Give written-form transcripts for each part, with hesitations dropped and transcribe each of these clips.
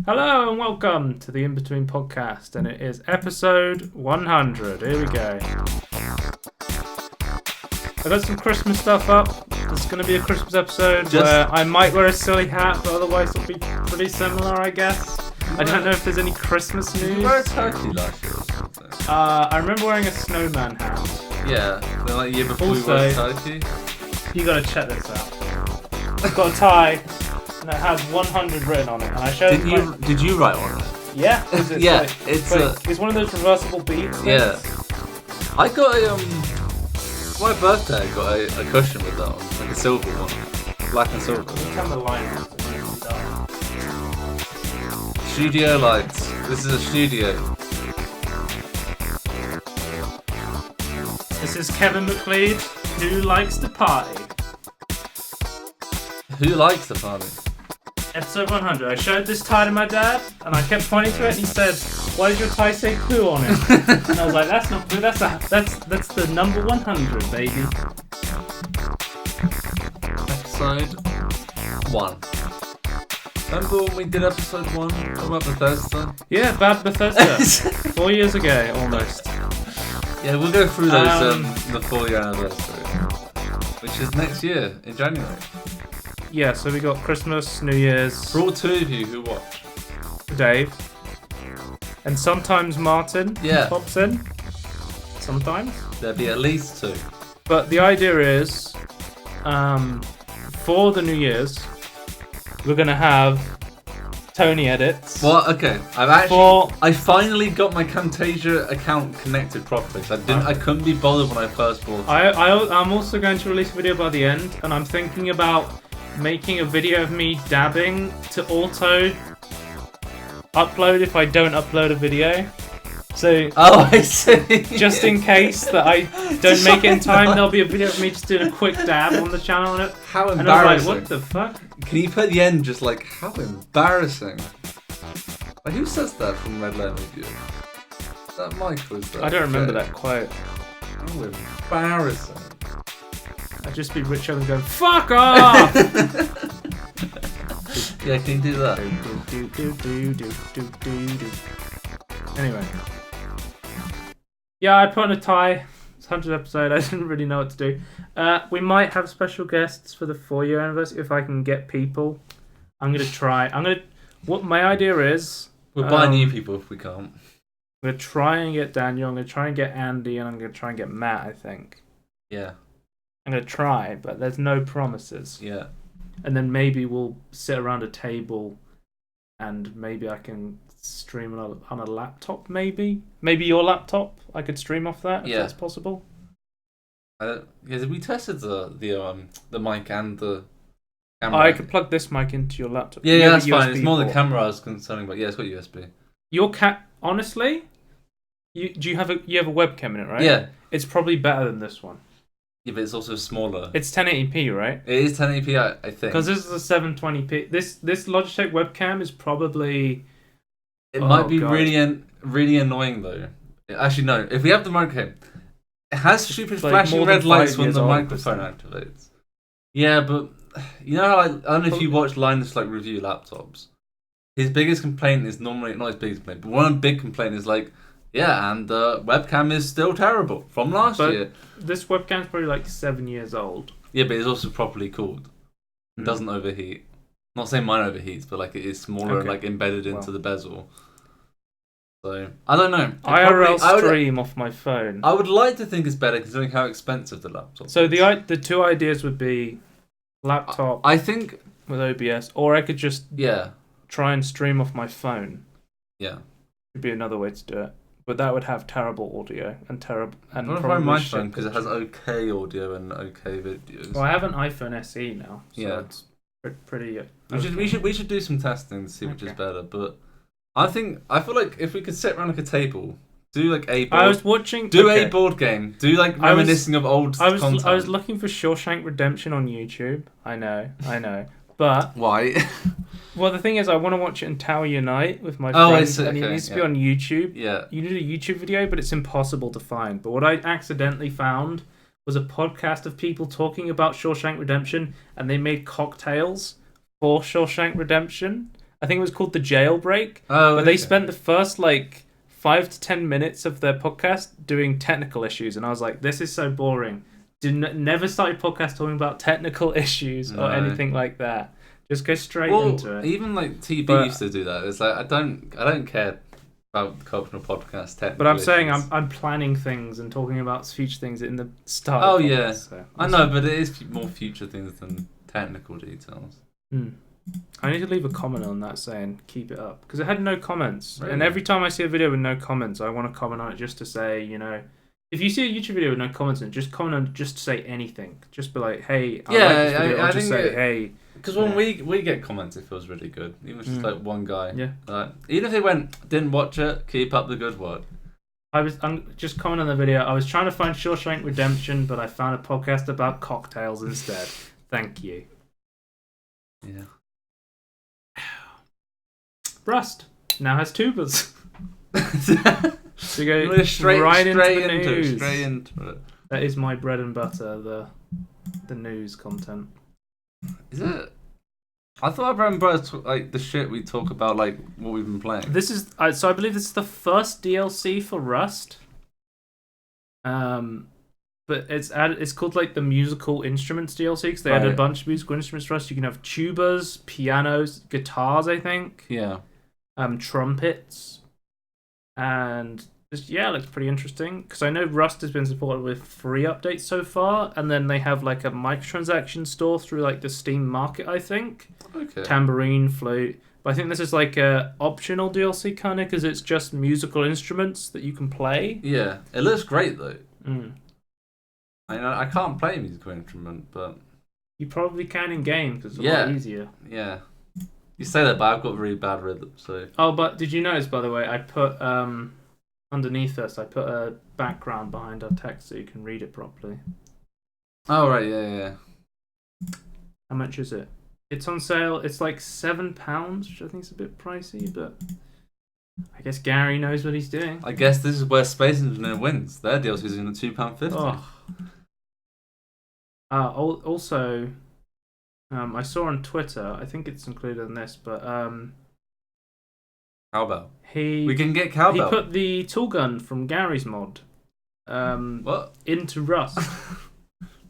Hello and welcome to the Inbetween podcast, and it is episode 100. Here we go. I got some Christmas stuff up. It's going to be a Christmas episode where I might wear a silly hat, but otherwise it'll be pretty similar, I guess. I don't know if there's any Christmas news. Did you wear a turkey last year or something? I remember wearing a snowman hat. Yeah, then like the year before Also, we wore a turkey. You got to check this out. I've got a tie, and it has 100 written on it, and I showed Did you write on it? Yeah, Yeah, it's one of those reversible beads things. Yeah. I got a for my birthday. I got a cushion with that on, like a silver one, black and silver. Turn the line on so you can see. Studio lights. This is a studio. This is Kevin McLeod, who likes to party. Who likes the party? Episode 100. I showed this tie to my dad, and I kept pointing to it, and he said, "Why did your tie say poo on it?" And I was like, "That's not poo. That's the number 100, baby." Episode 1. Remember when we did episode 1 about Bethesda? Yeah, Bad Bethesda. 4 years ago, almost. Yeah, we'll go through those the 4-year anniversary, which is next year in January. Yeah, so we got Christmas, New Year's. For all 2 of you who watch. Dave. And sometimes Martin pops in. Sometimes. There'll be at least 2. But the idea is, for the New Year's, we're going to have Tony edits. Well, okay. I finally got my Camtasia account connected properly. So I couldn't be bothered when I first bought it. I'm also going to release a video by the end, and I'm thinking about making a video of me dabbing to auto upload if I don't upload a video. So I see. Just in case that I don't make it in time, there'll be a video of me just doing a quick dab on the channel. How embarrassing! And I was like, what the fuck? Can you put the end just like how embarrassing? Like, who says that from Red Letter Review? That Mike was that? I don't remember that quote. How embarrassing! I'd just be Rich Evans going, "Fuck off!" Yeah, can you do that? Anyway. Yeah, I put on a tie. It's 100th episode. I didn't really know what to do. We might have special guests for the 4-year anniversary if I can get people. I'm going to try. What my idea is... We'll buy new people if we can't. I'm going to try and get Daniel. I'm going to try and get Andy. And I'm going to try and get Matt, I think. Yeah. I'm going to try, but there's no promises. Yeah. And then maybe we'll sit around a table and maybe I can stream on a laptop, maybe your laptop. I could stream off that if that's possible. We tested the mic and the camera. I could plug this mic into your laptop. Yeah, that's fine. It's more the camera I was concerning, but yeah, it's got USB. Your honestly, you have a webcam in it, right? Yeah. It's probably better than this one. Yeah, but it's also smaller. It's 1080p, right? It is 1080p, I think. Because this is a 720p. This Logitech webcam is probably. It might be really annoying though. Actually, no. If we have the microphone, it has stupid flashing red lights when the microphone activates. Yeah, but you know how I don't know if you watch Linus review laptops. His biggest complaint is normally not his biggest complaint, but one big complaint is and the webcam is still terrible from last year. This webcam's probably 7 years old. Yeah, but it's also properly cooled. It doesn't overheat. Not saying mine overheats, but it is smaller and embedded into the bezel. So I don't know. IRL stream off my phone. I would like to think it's better considering how expensive the laptop is. So the two ideas would be laptop. I think with OBS, or I could just try and stream off my phone. Yeah, would be another way to do it. But that would have terrible audio and terrible. And I probably my phone because it has okay audio and okay videos. Well, I have an iPhone SE now, so it's pretty. We should do some testing to see which is better. But I feel like if we could sit around a table, do a board. I was watching. A board game. Do reminiscing of old content. I was looking for Shawshank Redemption on YouTube. I know. But why? Well, the thing is, I want to watch it in Tower Unite with my friends, and it needs to be on YouTube. Yeah. You need a YouTube video, but it's impossible to find. But what I accidentally found was a podcast of people talking about Shawshank Redemption, and they made cocktails for Shawshank Redemption, I think it was called the Jailbreak. Oh, but they spent the first 5 to 10 minutes of their podcast doing technical issues, and I was like, this is so boring. Never start a podcast talking about technical issues or anything like that. Just go straight into it. Even TB used to do that. It's like I don't care about the cultural podcast technical. But I'm saying I'm planning things and talking about future things in the start. Oh yeah, so I know, but it is more future things than technical details. I need to leave a comment on that saying keep it up, because it had no comments. Really? And every time I see a video with no comments, I want to comment on it just to say, if you see a YouTube video with no comments in it, just comment on it, just to say anything. Just be like, hey, I like this video. Or just say, hey. Because when we get comments, it feels really good. Even if it's just one guy. Yeah. Even if they didn't watch it, keep up the good work. I'm just commenting on the video. I was trying to find Shawshank Redemption, but I found a podcast about cocktails instead. Thank you. Yeah. Rust now has tubers. So go We're straight into the news. Straight into it. That is my bread and butter, the news content. Is it? I thought our bread and butter the shit we talk about, what we've been playing. This is so I believe this is the first DLC for Rust. But it's called the musical instruments DLC, because they added a bunch of musical instruments for Rust. You can have tubas, pianos, guitars, I think. Yeah. Trumpets, and just it looks pretty interesting, because I know Rust has been supported with free updates so far, and then they have a microtransaction store through the Steam Market, I think. Okay. Tambourine, flute, but I think this is a optional DLC kind of, because it's just musical instruments that you can play. Yeah, it looks great though. I can't play a musical instrument, but you probably can in game because it's a lot easier. Yeah. You say that, but I've got really bad rhythm, so... Oh, but did you notice, by the way, I put, underneath us, I put a background behind our text so you can read it properly. Oh, right, yeah. How much is it? It's on sale, it's £7, which I think is a bit pricey, but I guess Gary knows what he's doing. I guess this is where Space Engineer wins. Their DLC is in £2.50. Also... I saw on Twitter, I think it's included in this, but Cowbell. We can get Cowbell. He put the tool gun from Gary's mod what? Into Rust.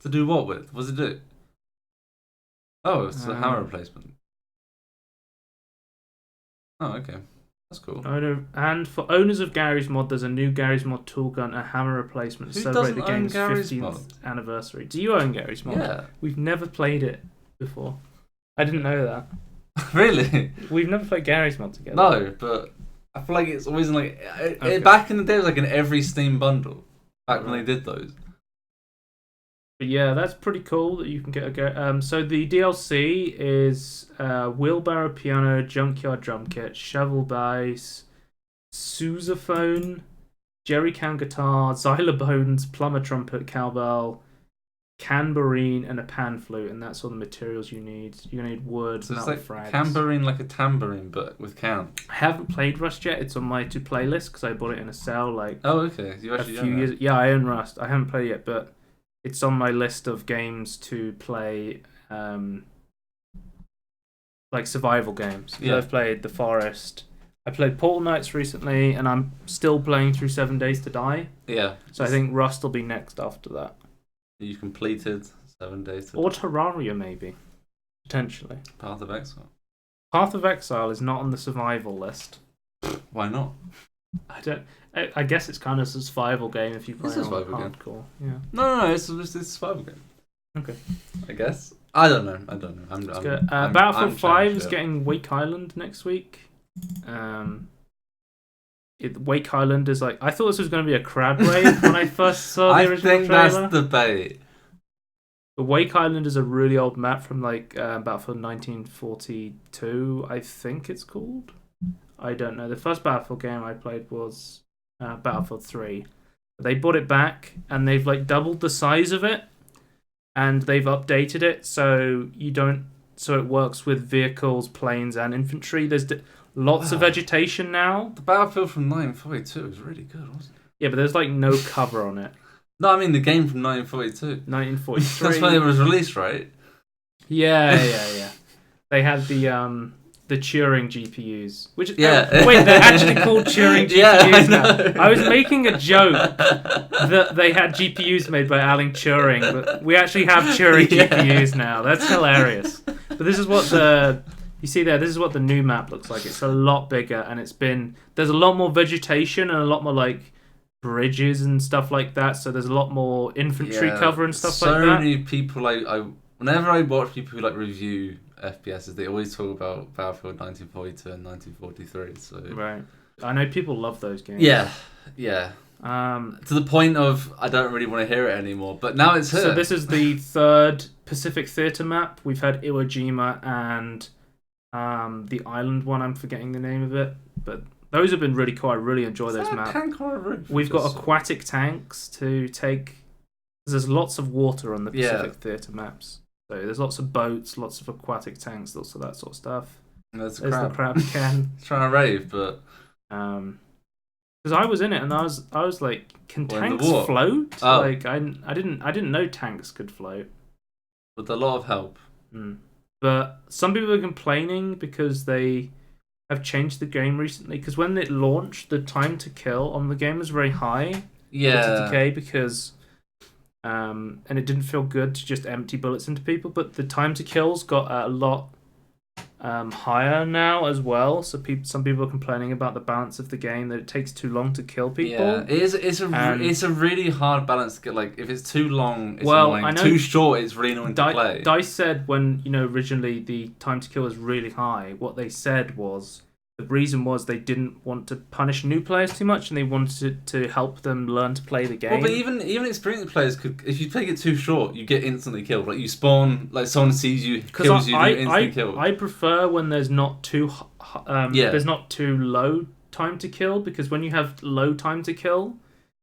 To do what with? What does it do? Oh, it's a hammer replacement. Oh, okay. That's cool. And for owners of Gary's mod, there's a new Gary's mod tool gun, a hammer replacement to celebrate the game's 15th anniversary. Do you own Gary's mod? Yeah. We've never played it before. I didn't know that. Really? We've never played Gary's mod together. No, but I feel like it's always back in the day it was in every Steam bundle. Back when they did those. But yeah, that's pretty cool that you can get a go. So the DLC is wheelbarrow piano, junkyard drum kit, shovel bass, sousaphone, jerrycan guitar, xylophones, plumber trumpet, cowbell, tambourine, and a pan flute, and that's all the materials you need. You're gonna need wood, so it's frags. Tambourine, like a tambourine, but with can. I haven't played Rust yet. It's on my to play list because I bought it in a sale Oh, okay. You actually a few years. Yeah, I own Rust. I haven't played it yet, but it's on my list of games to play. Survival games. Yeah. I've played The Forest. I played Portal Knights recently, and I'm still playing through 7 Days to Die. Yeah. So I think Rust will be next after that. You completed 7 Days to Die. Or Terraria, maybe. Potentially. Path of Exile. Path of Exile is not on the survival list. Why not? I guess it's kind of a survival game if you play on hardcore. Yeah. No, it's a survival game. Okay. I guess. I don't know. Battlefield 5 is getting Wake Island next week. Wake Island is I thought this was going to be a crab wave when I first saw the original trailer. I think that's the bait. But Wake Island is a really old map from Battlefield 1942, I think it's called. I don't know. The first Battlefield game I played was Battlefield 3. They brought it back and they've doubled the size of it, and they've updated it so it works with vehicles, planes, and infantry. There's lots of vegetation now. The Battlefield from 1942 is really good, wasn't it? Yeah, but there's no cover on it. No, I mean the game from 1942. 1943. That's when it was released, right? Yeah. They had the the Turing GPUs. Which yeah. Wait, they're actually called Turing GPUs yeah, now. I was making a joke that they had GPUs made by Alan Turing, but we actually have Turing GPUs now. That's hilarious. But this is what you see there. This is what the new map looks like. It's a lot bigger, and there's a lot more vegetation and a lot more like bridges and stuff like that. So there's a lot more infantry cover and stuff like that. So many people whenever I watch people who review FPSs, they always talk about Battlefield 1942 and 1943. So right, I know people love those games. Yeah. To the point of I don't really want to hear it anymore. But now it's here. So this is the third Pacific Theater map. We've had Iwo Jima and the island one. I'm forgetting the name of it, but those have been really cool. I really enjoy those maps. Tank on a roof? We've got aquatic tanks to take. There's lots of water on the Pacific Theater maps. So there's lots of boats, lots of aquatic tanks, lots of that sort of stuff. There's the crab again. Trying to rave, but because I was in it and I was like, can tanks float? Oh. Like I didn't know tanks could float. With a lot of help. But some people are complaining because they have changed the game recently. Because when it launched, the time to kill on the game was very high. Yeah. Decay because. And it didn't feel good to just empty bullets into people, but the time to kills got a lot higher now as well. So some people are complaining about the balance of the game, that it takes too long to kill people. Yeah, it's a really hard balance to get. Like if it's too long, it's annoying. I know too short, it's really annoying to play. DICE said when originally the time to kill was really high, what they said was the reason was they didn't want to punish new players too much, and they wanted to help them learn to play the game. Well, but even experienced players could, if you take it too short, you get instantly killed. Like you spawn, like someone sees you, kills you, you instantly killed. I prefer when there's not too there's not too low time to kill, because when you have low time to kill,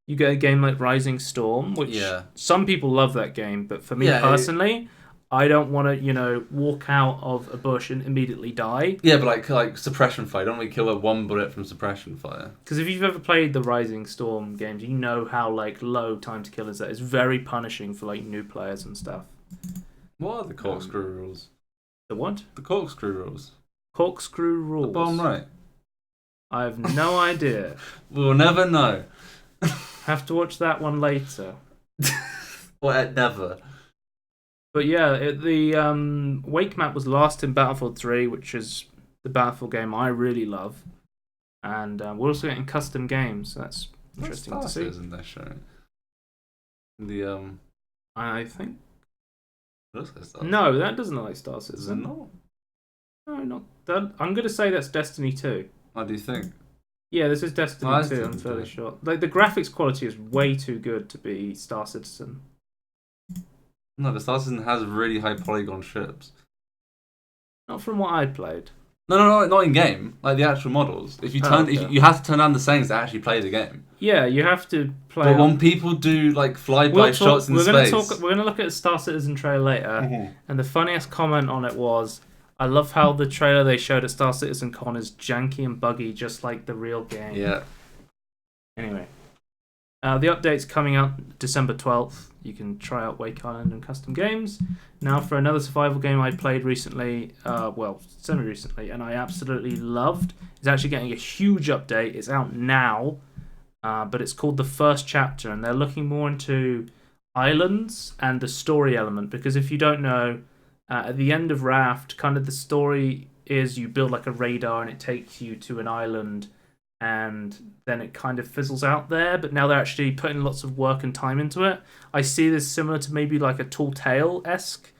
you get a game like Rising Storm, which some people love that game, but for me personally. I don't want to, walk out of a bush and immediately die. Yeah, but like suppression fire. Don't we kill with one bullet from suppression fire? Because if you've ever played the Rising Storm games, you know how low time to kill is. That it's very punishing for new players and stuff. What are the corkscrew rules? The what? The corkscrew rules. Corkscrew rules. The bottom right. I have no idea. We'll never know. Have to watch that one later. Well, never. But yeah, the Wake map was last in Battlefield 3, which is the Battlefield game I really love. And we're also getting custom games, so that's interesting to see. Isn't that showing? The I think. Looks like Star no, that doesn't look like Star Citizen. Is it not? No, not that. I'm going to say that's Destiny 2. What do you think? Yeah, this is Destiny 2, I'm fairly sure. The graphics quality is way too good to be Star Citizen. No, the Star Citizen has really high polygon ships. Not from what I played. No, not in game. Like the actual models. If you you have to turn down the settings to actually play the game. Yeah, you have to play. But when people do flyby shots in space, we're gonna look at a Star Citizen trailer later, and the funniest comment on it was, "I love how the trailer they showed at Star Citizen Con is janky and buggy, just like the real game." Yeah. Anyway. The update's coming out December 12th. You can try out Wake Island and custom games. Now for another survival game I played recently, semi-recently, and I absolutely loved. It's actually getting a huge update. It's out now, but it's called The First Chapter, and they're looking more into islands and the story element, because if you don't know, at the end of Raft, kind of the story is you build a radar and it takes you to an island, and then it kind of fizzles out there, but now they're actually putting lots of work and time into it. I see this similar to maybe a Tall Tale-esque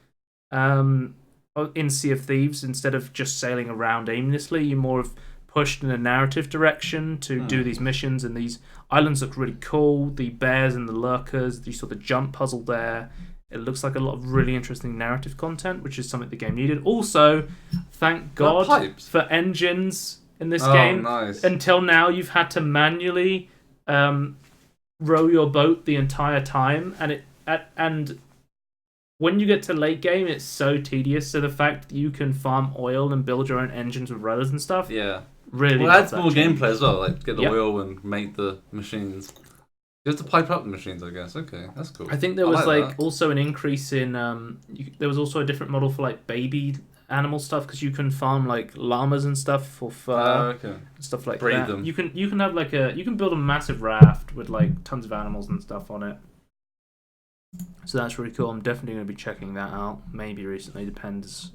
in Sea of Thieves. Instead of just sailing around aimlessly, you're more of pushed in a narrative direction to do these missions, and these islands look really cool. The bears and the lurkers, you saw the jump puzzle there. It looks like a lot of really interesting narrative content, which is something the game needed. Also, thank God for engines in this game. Nice. Until now, you've had to manually row your boat the entire time, and when you get to late game, it's so tedious. So the fact that you can farm oil and build your own engines with rowers and stuff, really. Well, adds more gameplay as well. Get the oil and make the machines. You have to pipe up the machines, I guess. Okay, that's cool. I think there was also an increase in. There was also a different model for baby animal stuff because you can farm like llamas and stuff for fur, and stuff like Breed that. them. You can have like you can build a massive raft with like tons of animals and stuff on it. So that's really cool. I'm definitely going to be checking that out. Maybe recently, depends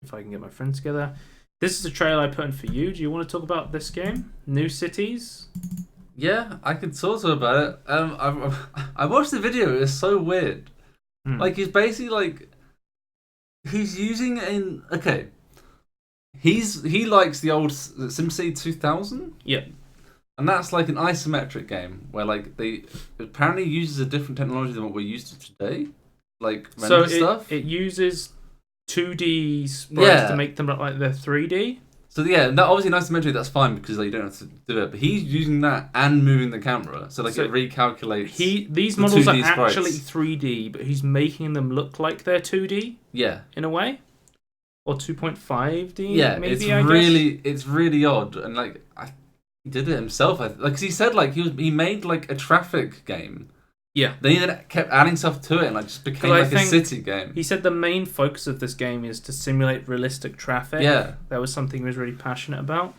if I can get my friends together. This is a trailer I put in for you. Do you want to talk about this game? New Cities? Yeah, I could talk about it. I watched the video. It's so weird. Like he's basically like he's using he likes the old SimCity 2000. Yeah. And that's like an isometric game where like they apparently uses a different technology than what we're used to today. Like render stuff. It uses 2D sprites to make them look like they're 3D. So yeah, that obviously an isometric, that's fine because like, you don't have to do it. But he's using that and moving the camera, so like it recalculates. These models are actually 3D, but he's making them look like they're 2D. Yeah, in a way, or 2.5D. Yeah, maybe, it's really odd, and like he did it himself. Like he said, like he made like a traffic game. Yeah. Then he kept adding stuff to it and like just became like a city game. He said the main focus of this game is to simulate realistic traffic. Yeah. That was something he was really passionate about.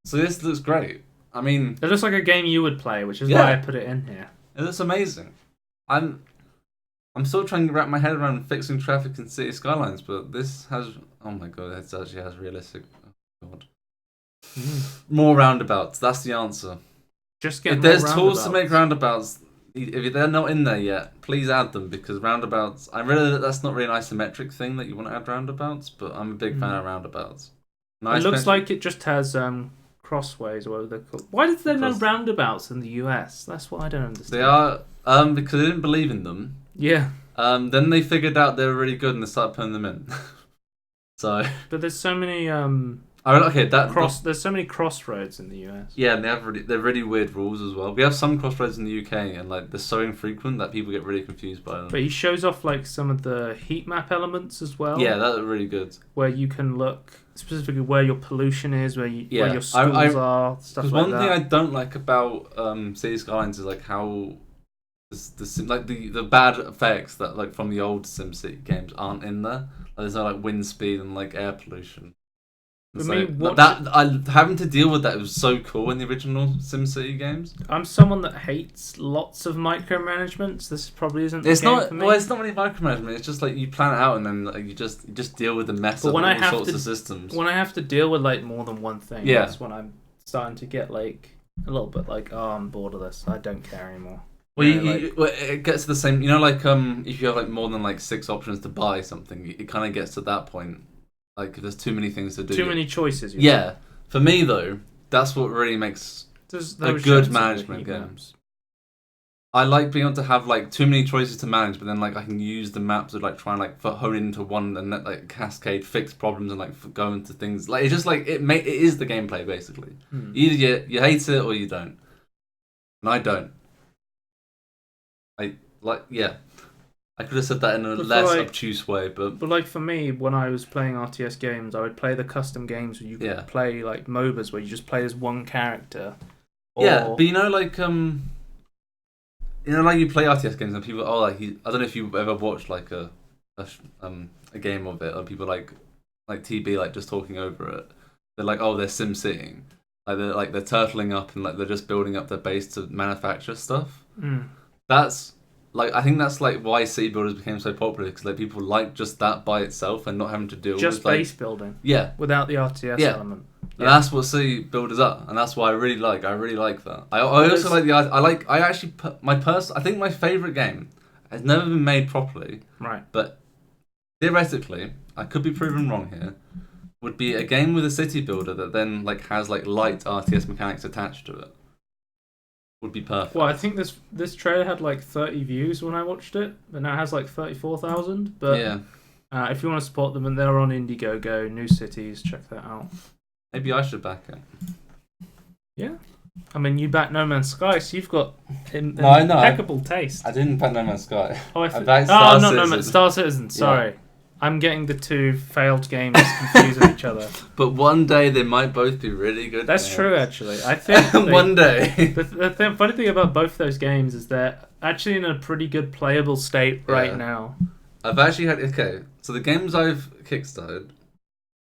So this looks great. I mean, it looks like a game you would play, which is why I put it in here. It looks amazing. I'm still trying to wrap my head around fixing traffic in city skylines, but this has oh my god, it actually has realistic god. More roundabouts, that's the answer. Just get if there's tools to make roundabouts. If they're not in there yet, please add them because roundabouts. I realize that that's not really an isometric thing that you want to add roundabouts, but I'm a big fan of roundabouts. It looks like it just has crossways or whatever they're called. Why did there no roundabouts in the US? That's what I don't understand. They are because they didn't believe in them. Yeah. Then they figured out they were really good and they started putting them in. So. But there's so many. There's so many crossroads in the US. Yeah, and they're really weird rules as well. We have some crossroads in the UK, and like they're so infrequent that people get really confused by them. But he shows off like some of the heat map elements as well. Yeah, that's really good. Where you can look specifically where your pollution is, where your schools are, stuff like that. One thing I don't like about City Skylines is like how the bad effects that like from the old SimCity games aren't in there. Like, there's no like wind speed and like air pollution. Having to deal with that was so cool in the original SimCity games. I'm someone that hates lots of micromanagement, so this probably isn't the game for me. Well, it's not really micromanagement. It's just like you plan it out and then like, you just deal with the mess of all sorts of systems. When I have to deal with like more than one thing, that's when I'm starting to get like a little bit like, oh, I'm bored of this. I don't care anymore. Well, it gets to the same. You know, like if you have like more than like 6 options to buy something, it kind of gets to that point. Like, if there's too many things to do. Too many choices. Yeah. For me, though, that's what really makes a good management game. I like being able to have, like, too many choices to manage, but then, like, I can use the map to, like, try and, like, hone into one and, like, cascade, fix problems and, like, go into things. Like, it's just, like, it is the gameplay, basically. Either you hate it or you don't. And I don't. I could have said that in a less obtuse way, but like for me, when I was playing RTS games, I would play the custom games where you could play like MOBAs where you just play as one character. Yeah, but you know, like you play RTS games and people, I don't know if you've ever watched like a game of it, or people like TB like just talking over it. They're like, oh, they're SimCitying, they're turtling up and like they're just building up their base to manufacture stuff. That's. Like, I think that's like why city builders became so popular, because like people like just that by itself and not having to deal with just base building. Yeah, without the RTS element. And that's what city builders are, and that's what I really like. I really like that. I also like the. I actually put I think my favorite game has never been made properly. Right. But theoretically, I could be proven wrong here. Would be a game with a city builder that then like has like light RTS mechanics attached to it. Would be perfect. Well, I think this trailer had like 30 views when I watched it, but now it has like 34,000. But if you want to support them, and they're on Indiegogo, New Cities, check that out. Maybe I should back it. Yeah. I mean, you back No Man's Sky, so you've got impeccable taste. I didn't back No Man's Sky. I backed Star Citizen. Star Citizen, sorry. Yeah. I'm getting the two failed games confused with each other. But one day they might both be really good. That's true, actually. I think one day. The funny thing about both those games is they're actually in a pretty good playable state right now. I've actually had so the games I've kickstarted,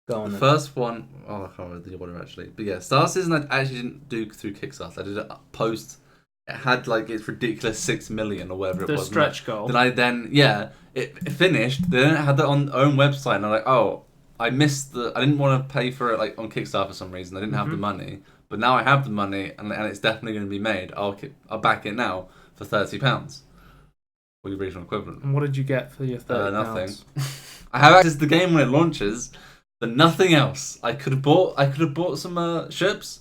Go on. The first one, I can't remember the order actually, but yeah, Star Citizen I actually didn't do through Kickstarter. I did it post. It had like its ridiculous 6 million or whatever it was. The stretch goal. It finished. They then had that on their own website, and I'm like, oh, I missed the. I didn't want to pay for it like on Kickstarter for some reason. I didn't have the money, but now I have the money, and it's definitely going to be made. I'll back it now for £30, or the original equivalent. And what did you get for your £30? Nothing. I have access to the game when it launches, but nothing else. I could have bought some ships.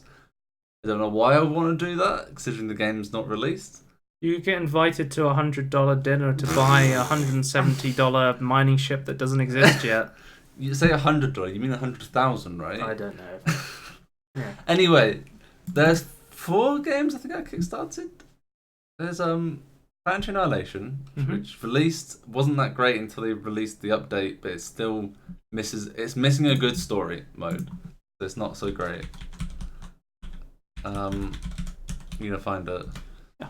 I don't know why I would want to do that, considering the game's not released. You get invited to a $100 dinner to buy a $170 mining ship that doesn't exist yet. You say $100, you mean 100,000, right? I don't know. Yeah. Anyway, there's 4 games I think I kickstarted. There's Planetary Annihilation, which wasn't that great until they released the update, but it still it's missing a good story mode. So it's not so great. You're gonna find it. Yeah.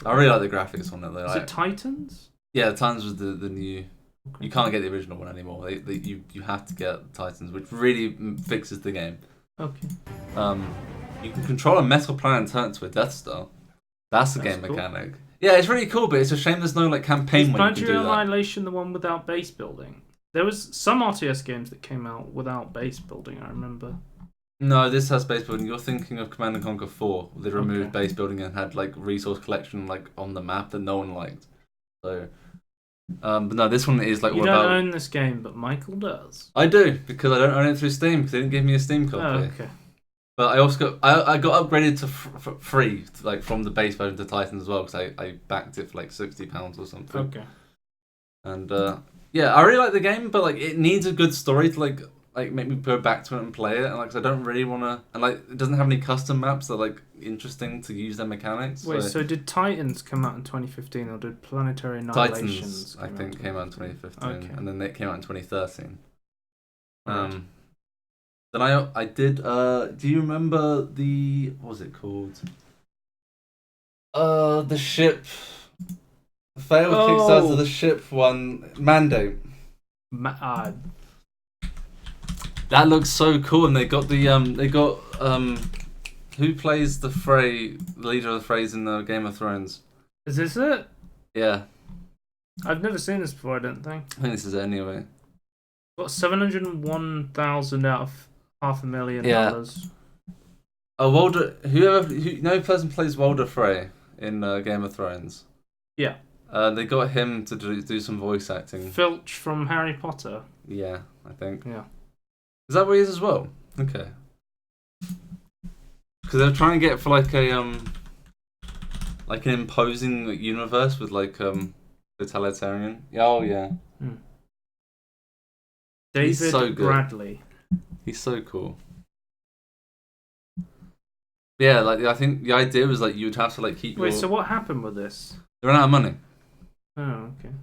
I really like the graphics on it though. Is it Titans? Yeah, Titans was the new. Okay. You can't get the original one anymore. You have to get Titans, which really fixes the game. Okay. You can control a metal planet and turn it into a Death Star. That's the game cool. mechanic. Yeah, it's really cool, but it's a shame there's no like campaign where you can do that. Planetary Annihilation the one without base building? There was some RTS games that came out without base building, I remember. No, this has base building. You're thinking of Command & Conquer 4. They removed base building and had like resource collection like on the map that no one liked. So, but no, this one is like you don't own this game, but Michael does. I do because I don't own it through Steam because they didn't give me a Steam copy. Oh, okay. But I also got upgraded to free like from the base version to Titans as well because I backed it for like £60 or something. Okay. And yeah, I really like the game, but like it needs a good story to like make me go back to it and play it. And like, 'cause I don't really want to, and like it doesn't have any custom maps that are like interesting to use their mechanics. Wait, so did Titans come out in 2015 or did Planetary Annihilation? Titans, I think, came out in 2015, okay. and then it came out in 2013. Right. Then I did. Do you remember what was it called? The ship. Failed Kickstarter. The ship one Mandate. That looks so cool, and they got who plays the leader of the Freys in the Game of Thrones? Is this it? Yeah. I've never seen this before. I don't think. I think this is it anyway. Got 701,000 out of $500,000. Yeah. Walder, no person plays Walder Frey in Game of Thrones. Yeah. They got him to do some voice acting. Filch from Harry Potter. Yeah, I think. Yeah. Is that what he is as well? Okay. Because they're trying to get for like an imposing universe with like totalitarian. Oh yeah. David He's so good. Bradley. He's so cool. Yeah, like I think the idea was like you'd have to like keep. Wait, so what happened with this? They ran out of money. Oh, okay.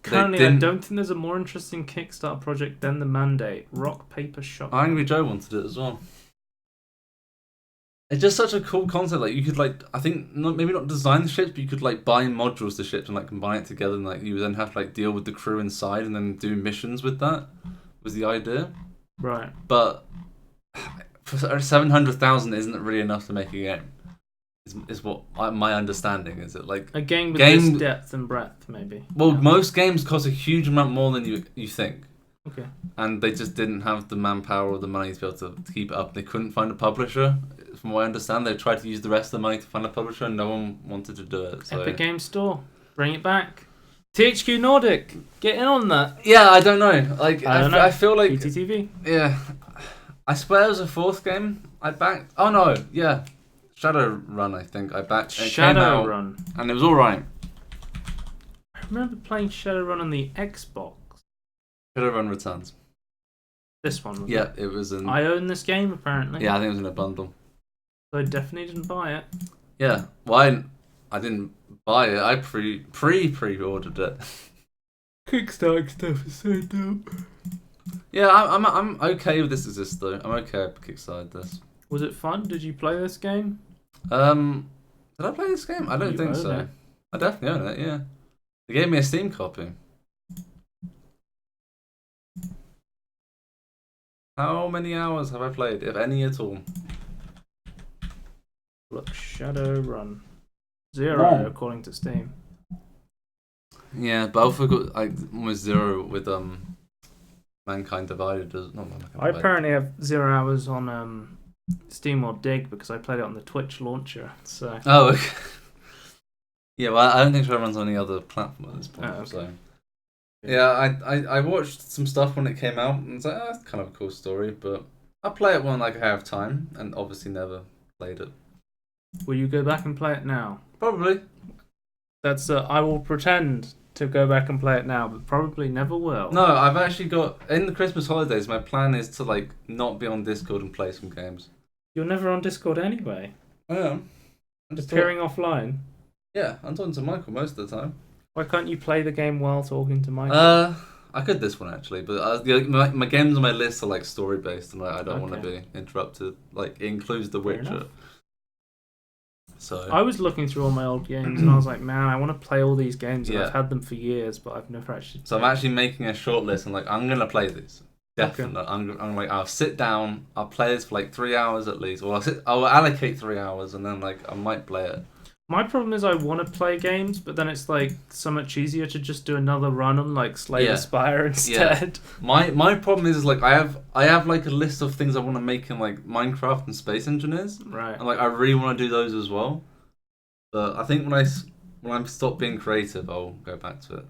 Currently, I don't think there's a more interesting Kickstarter project than the Mandate. Rock, paper, shotgun. Angry Joe wanted it as well. It's just such a cool concept. Like you could like, I think maybe not design the ships, but you could like buy modules to ships and like combine it together, and like you would then have to like deal with the crew inside and then do missions with that. Was the idea. Right. But for 700,000 isn't really enough to make a game. Is what my understanding is. It like a game with this depth and breadth, maybe. Well, most games cost a huge amount more than you think. Okay. And they just didn't have the manpower or the money to be able to keep it up. They couldn't find a publisher. From what I understand, they tried to use the rest of the money to find a publisher, and no one wanted to do it. So. Epic Games Store, bring it back. THQ Nordic, get in on that. Yeah, I don't know. Like I feel like PTTV. Yeah, I swear it was a fourth game I backed. Oh no, yeah. Shadowrun, I think I backed. Shadowrun, and it was all right. I remember playing Shadowrun on the Xbox. Shadowrun Returns. This one. It was in. I own this game apparently. Yeah, I think it was in a bundle. So I definitely didn't buy it. Yeah, well, I didn't buy it. I pre-ordered it. Kickstarter stuff is so dumb. Yeah, I'm okay with this exist though. I'm okay with Kickstarter this. Was it fun? Did you play this game? Did I play this game? I don't think so. It. I definitely own it, yeah. They gave me a Steam copy. How many hours have I played, if any at all? Look, Shadowrun. 0 according to Steam. Yeah, but I forgot almost 0 with Mankind Divided. Not Mankind I Divided. apparently have 0 hours on Steam or Dig because I played it on the Twitch launcher. So. Oh, okay. Yeah, well, I don't think Shadowrun's on any other platform at this point. Oh, okay. So. Yeah, I watched some stuff when it came out and it's like, oh, that's kind of a cool story, but I'll play it when I have time, and obviously never played it. Will you go back and play it now? Probably. That's I will pretend to go back and play it now, but probably never will. No, I've actually got in the Christmas holidays. My plan is to not be on Discord and play some games. You're never on Discord anyway. I am. I'm just appearing offline. Yeah, I'm talking to Michael most of the time. Why can't you play the game while talking to Michael? I could this one actually, but my games on my list are story based, and I don't want to be interrupted. It includes The Witcher. So I was looking through all my old games, and I was like, man, I want to play all these games. And I've had them for years, but I've never actually. So I'm actually making a short list, and I'm gonna play these. Definitely, okay. I'll sit down, I'll play this for 3 hours at least. Well, I'll allocate 3 hours, and then I might play it. My problem is I want to play games, but then it's so much easier to just do another run on Slay the Spire instead. Yeah. My problem is I have a list of things I want to make in Minecraft and Space Engineers. Right. And I really want to do those as well. But I think when I stop being creative, I'll go back to it.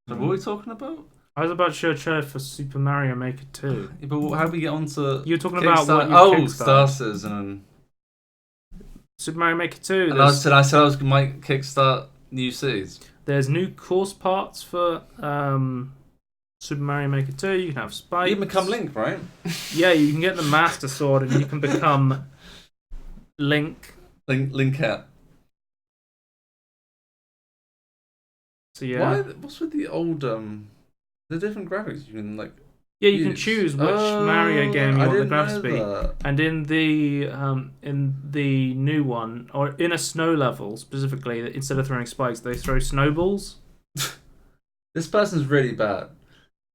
So what are we talking about? I was about to show a trailer for Super Mario Maker 2. Yeah, but how do we get on to You're talking about what you Star Citizen. Super Mario Maker 2. And I said I might kickstart new cities. There's new course parts for Super Mario Maker 2. You can have spikes. You can become Link, right? Yeah, you can get the Master Sword and you can become Link. Linkette. So yeah. What's with the old the different graphics you can Yeah, you can choose which Mario game you want the graphics to be. That. And in the new one, or in a snow level specifically, instead of throwing spikes, they throw snowballs. This person's really bad.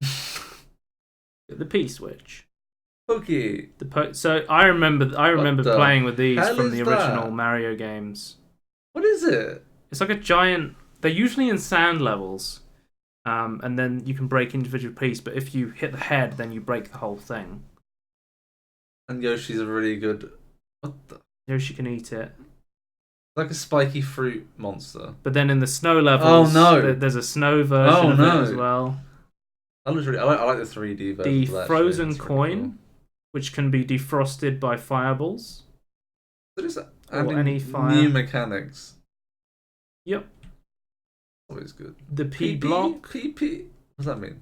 The P switch. Okay. So I remember playing with these from the original Mario games. What is it? It's like a giant. They're usually in sand levels. And then you can break individual pieces, but if you hit the head, then you break the whole thing. And Yoshi's a really good. What the? Yoshi can eat it. Like a spiky fruit monster. But then in the snow levels, no. There's a snow version of it as well. I like the 3D version. The frozen coin, cool. Which can be defrosted by fireballs. Or any fire. New mechanics. Yep. Always good. The P block. PP. What does that mean?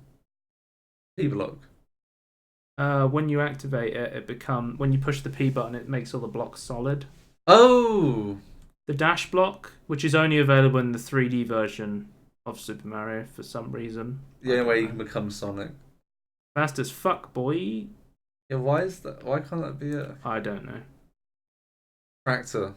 P block. When you activate it, when you push the P button, it makes all the blocks solid. Oh. The dash block, which is only available in the 3D version of Super Mario for some reason. The only way you can become Sonic. Fast as fuck, boy. Yeah, why is that? Why can't that be it? I don't know. Tractor.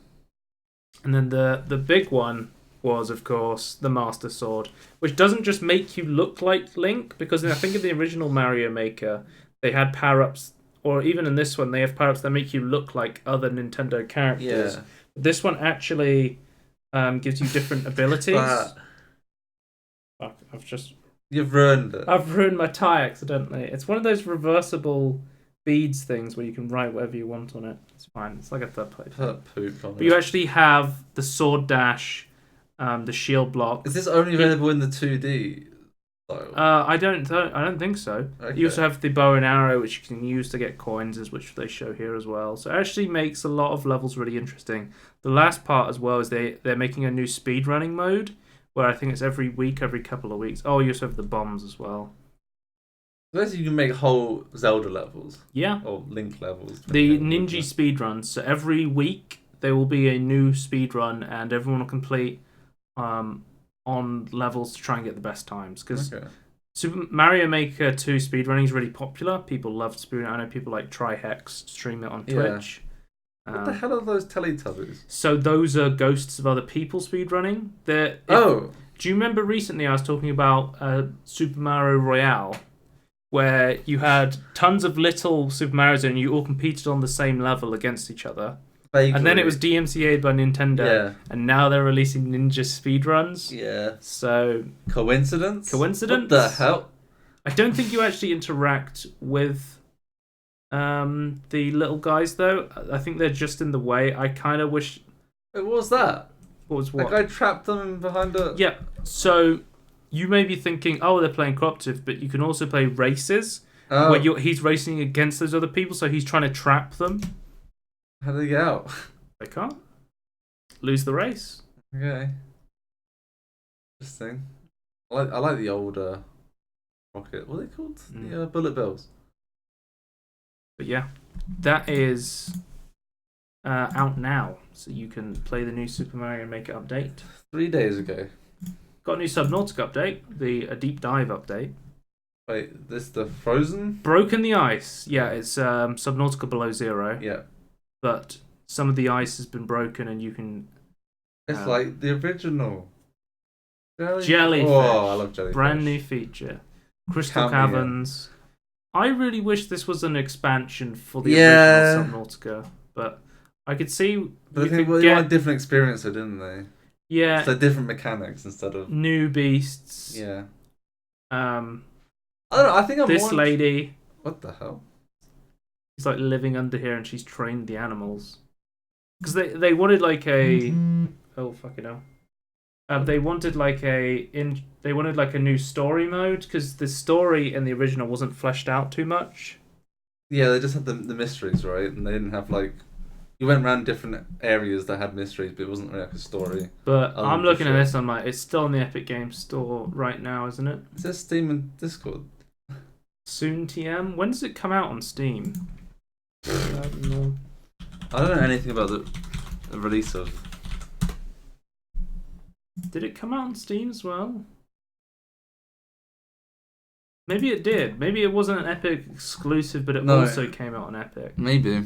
And then the big one was, of course, the Master Sword, which doesn't just make you look like Link, because I think in the original Mario Maker, they had power-ups, or even in this one, they have power-ups that make you look like other Nintendo characters. Yeah. This one actually gives you different abilities. Fuck, You've ruined it. I've ruined my tie accidentally. It's one of those reversible beads things where you can write whatever you want on it. It's fine. It's like a third place. Put poop on it. But you actually have the sword dash, the shield block. Is this only available in the 2D style? I don't think so. Okay. You also have the bow and arrow, which you can use to get coins, which they show here as well. So it actually makes a lot of levels really interesting. The last part as well is they're making a new speedrunning mode, where I think it's every week, every couple of weeks. Oh, you also have the bombs as well. So you can make whole Zelda levels. Yeah. Or Link levels. The Ninja speedruns. So every week there will be a new speedrun, and everyone will complete on levels to try and get the best times. Because Super Mario Maker 2 speedrunning is really popular. People love speedrunning. I know people like Trihex stream it on Twitch. What the hell are those Teletubbies? So those are ghosts of other people speedrunning. Do you remember recently I was talking about Super Mario Royale? where you had tons of little Super Marios and you all competed on the same level against each other. Vaguely. And then it was DMCA'd by Nintendo, and now they're releasing ninja speedruns. Yeah. So coincidence? Coincidence? What the hell? I don't think you actually interact with the little guys though. I think they're just in the way. I kind of wish. Wait, what was that? What was what? That guy trapped them behind a. Yeah. So you may be thinking, oh, they're playing cooperative, but you can also play races where he's racing against those other people. So he's trying to trap them. How do they get out? They can't. Lose the race. Okay. Interesting. I like the old rocket. What are they called? The bullet bills. But yeah, that is out now. So you can play the new Super Mario Maker update. 3 days ago. Got a new Subnautica update. A deep dive update. Wait, this the Frozen? Broken the ice. Yeah, it's Subnautica Below Zero. Yeah. But some of the ice has been broken and you can... It's like the original. Jellyfish. Oh, I love jellyfish. Brand new feature. Crystal Caverns. I really wish this was an expansion for the original Subnautica. But I could see... But they want a different experience, though, didn't they? Yeah. So different mechanics instead of... New beasts. Yeah. I don't know, I think I'm This lady... What the hell? She's like living under here and she's trained the animals. Because they wanted like a... Oh, fucking hell. They wanted like a new story mode because the story in the original wasn't fleshed out too much. Yeah, they just had the mysteries, right? And they didn't have like... You went around different areas that had mysteries, but it wasn't really like a story. But I'm looking at this, I'm like, it's still in the Epic Games Store right now, isn't it? It says Steam and Discord. Soon TM? When does it come out on Steam? I don't know. I don't know anything about the release of... Did it come out on Steam as well? Maybe it did. Maybe it wasn't an Epic exclusive, but it also came out on Epic. Maybe.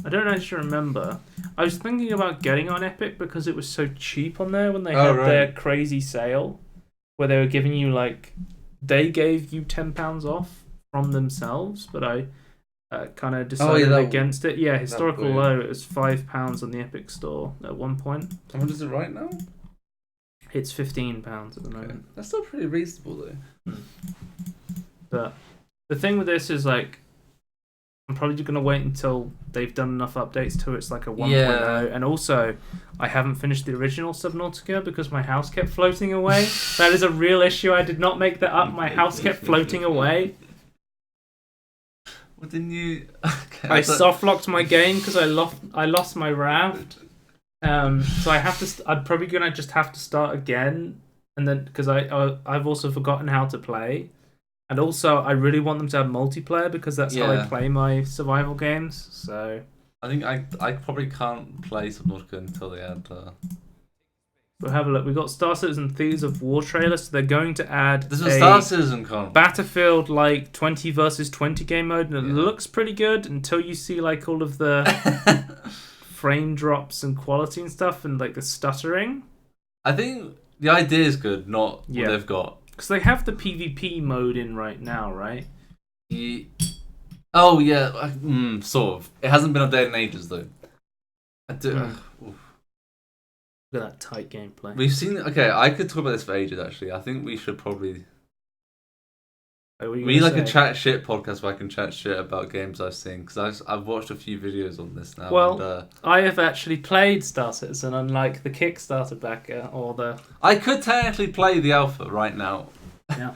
I don't actually remember. I was thinking about getting on Epic because it was so cheap on there when they had their crazy sale, where they were giving you like... They gave you £10 off from themselves, but I kind of decided against it. Yeah, historical low, it was £5 on the Epic Store at one point. And what is it right now? It's £15 at the moment. That's still pretty reasonable though. But the thing with this is like, I'm probably going to wait until they've done enough updates to it's like a 1.0. And also, I haven't finished the original Subnautica because my house kept floating away. That is a real issue. I did not make that up. My house kept floating away. What didn't you... Okay, I soft-locked my game because I lost my raft. So I have to. I'm probably gonna just have to start again, and then because I've also forgotten how to play, and also I really want them to have multiplayer because that's how I play my survival games. So I think I probably can't play Subnautica until they add. We'll have a look. We've got Star Citizen Thieves of War trailer, so they're going to add this is Star Citizen con Battlefield like 20 versus 20 game mode, and it looks pretty good until you see like all of the. Frame drops and quality and stuff and like the stuttering. I think the idea is good, not what they've got. Because they have the PvP mode in right now, right? Oh yeah, sort of. It hasn't been updated in ages though. Look at that tight gameplay. We've seen... Okay, I could talk about this for ages actually. I think we should probably... We need like a chat shit podcast where I can chat shit about games I've seen because I've watched a few videos on this now. Well, and, I have actually played Star Citizen, unlike the Kickstarter backer or the. I could technically play the alpha right now. Yeah.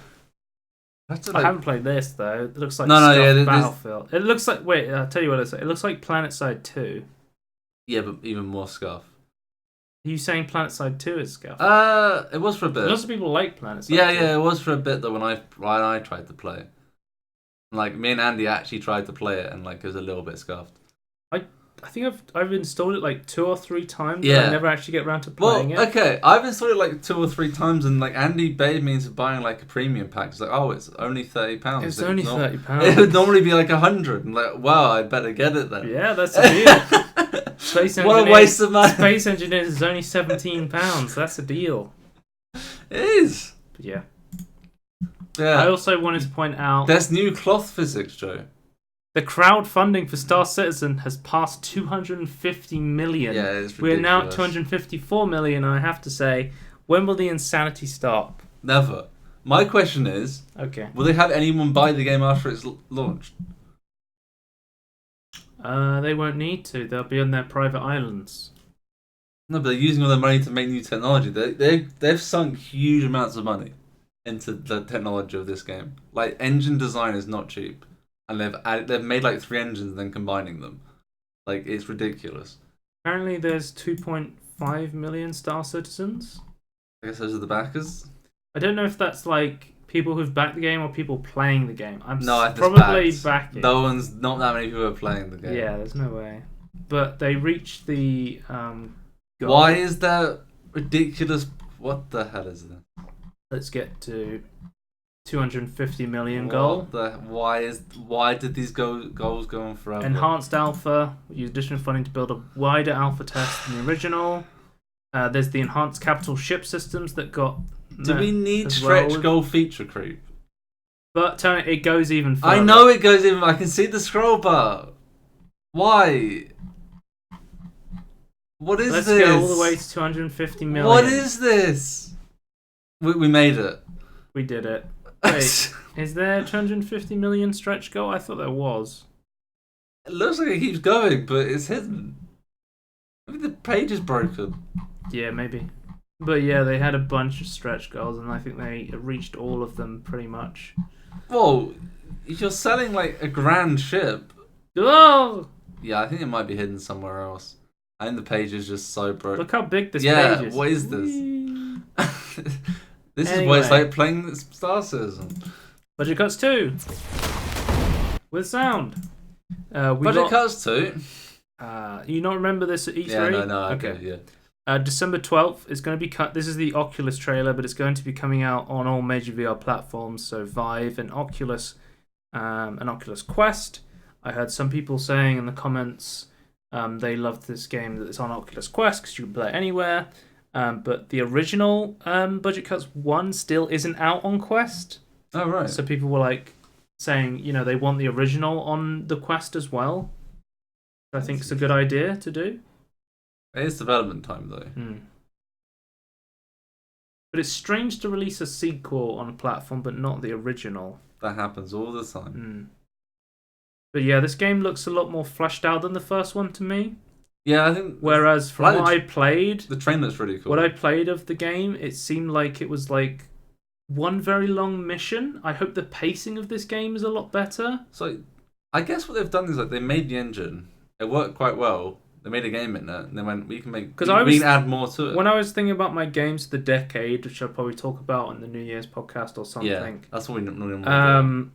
I haven't played this though. It looks like Battlefield. It looks like I'll tell you what it looks like. It looks like PlanetSide 2. Yeah, but even more scuff. Are you saying PlanetSide 2 is scuff? It was for a bit. Lots of people like PlanetSide 2. Yeah, it was for a bit though when I tried to play it. Like me and Andy actually tried to play it and like it was a little bit scuffed. I think I've installed it like 2 or 3 times. Yeah. But I never actually get around to playing it. Okay, I've installed it like 2 or 3 times and like Andy baited me into buying like a premium pack. It's like, oh, it's only £30. It's only £30. It would normally be like 100. And like, wow, I better get it then. Yeah, that's a deal. What a waste of money. Space Engineers is only £17. That's a deal. It is. But yeah. Yeah. I also wanted to point out there's new cloth physics, Joe. the crowdfunding for Star Citizen has passed 250 million. Yeah, it's ridiculous. We're now at 254 million, and I have to say, when will the insanity stop? Never. My question is, okay, will they have anyone buy the game after it's launched? They won't need to. They'll be on their private islands. No, but they're using all their money to make new technology. They've sunk huge amounts of money into the technology of this game. Like, engine design is not cheap. And they've made like 3 engines and then combining them. Like, it's ridiculous. Apparently there's 2.5 million Star Citizens. I guess those are the backers. I don't know if that's like people who've backed the game or people playing the game. No, probably backing. Not that many people are playing the game. Yeah, there's no way. But they reached the goal. Why is that ridiculous? What the hell is that? Let's get to 250 million goal. Why did these goals go on forever? Enhanced alpha. Use additional funding to build a wider alpha test than the original. There's the enhanced capital ship systems that got. Do we need stretch goal feature creep? But Tony, it goes even further. I know it goes even. I can see the scroll bar. Why? What is Let's this? Let's go all the way to 250 million. What is this? We made it. We did it. Wait, is there 250 million stretch goal? I thought there was. It looks like it keeps going, but it's hidden. Maybe the page is broken. Yeah, maybe. But yeah, they had a bunch of stretch goals, and I think they reached all of them pretty much. Whoa, you're selling like a grand ship. Oh! Yeah, I think it might be hidden somewhere else. I think the page is just so broken. Look how big this page is. Yeah, what is this? This is what it's like playing Star Citizen. Budget Cuts 2. With sound. Budget Cuts 2? You not remember this at E3? Yeah, no, okay, yeah. December 12th is going to be cut. This is the Oculus trailer, but it's going to be coming out on all major VR platforms, so Vive and Oculus Quest. I heard some people saying in the comments they loved this game that it's on Oculus Quest because you can play it anywhere. But the original Budget Cuts 1 still isn't out on Quest. Oh, right. So people were like saying, they want the original on the Quest as well. I think it's a good idea to do. It is development time, though. But it's strange to release a sequel on a platform, but not the original. That happens all the time. But yeah, this game looks a lot more fleshed out than the first one to me. Yeah, I think. Whereas from what I played, the train looks really cool. What I played of the game, it seemed like it was like one very long mission. I hope the pacing of this game is a lot better. So, I guess what they've done is like they made the engine. It worked quite well. They made a game in it, and they went, we can add more to it. When I was thinking about my games of the decade, which I'll probably talk about in the New Year's podcast or something. Yeah, that's what we normally do.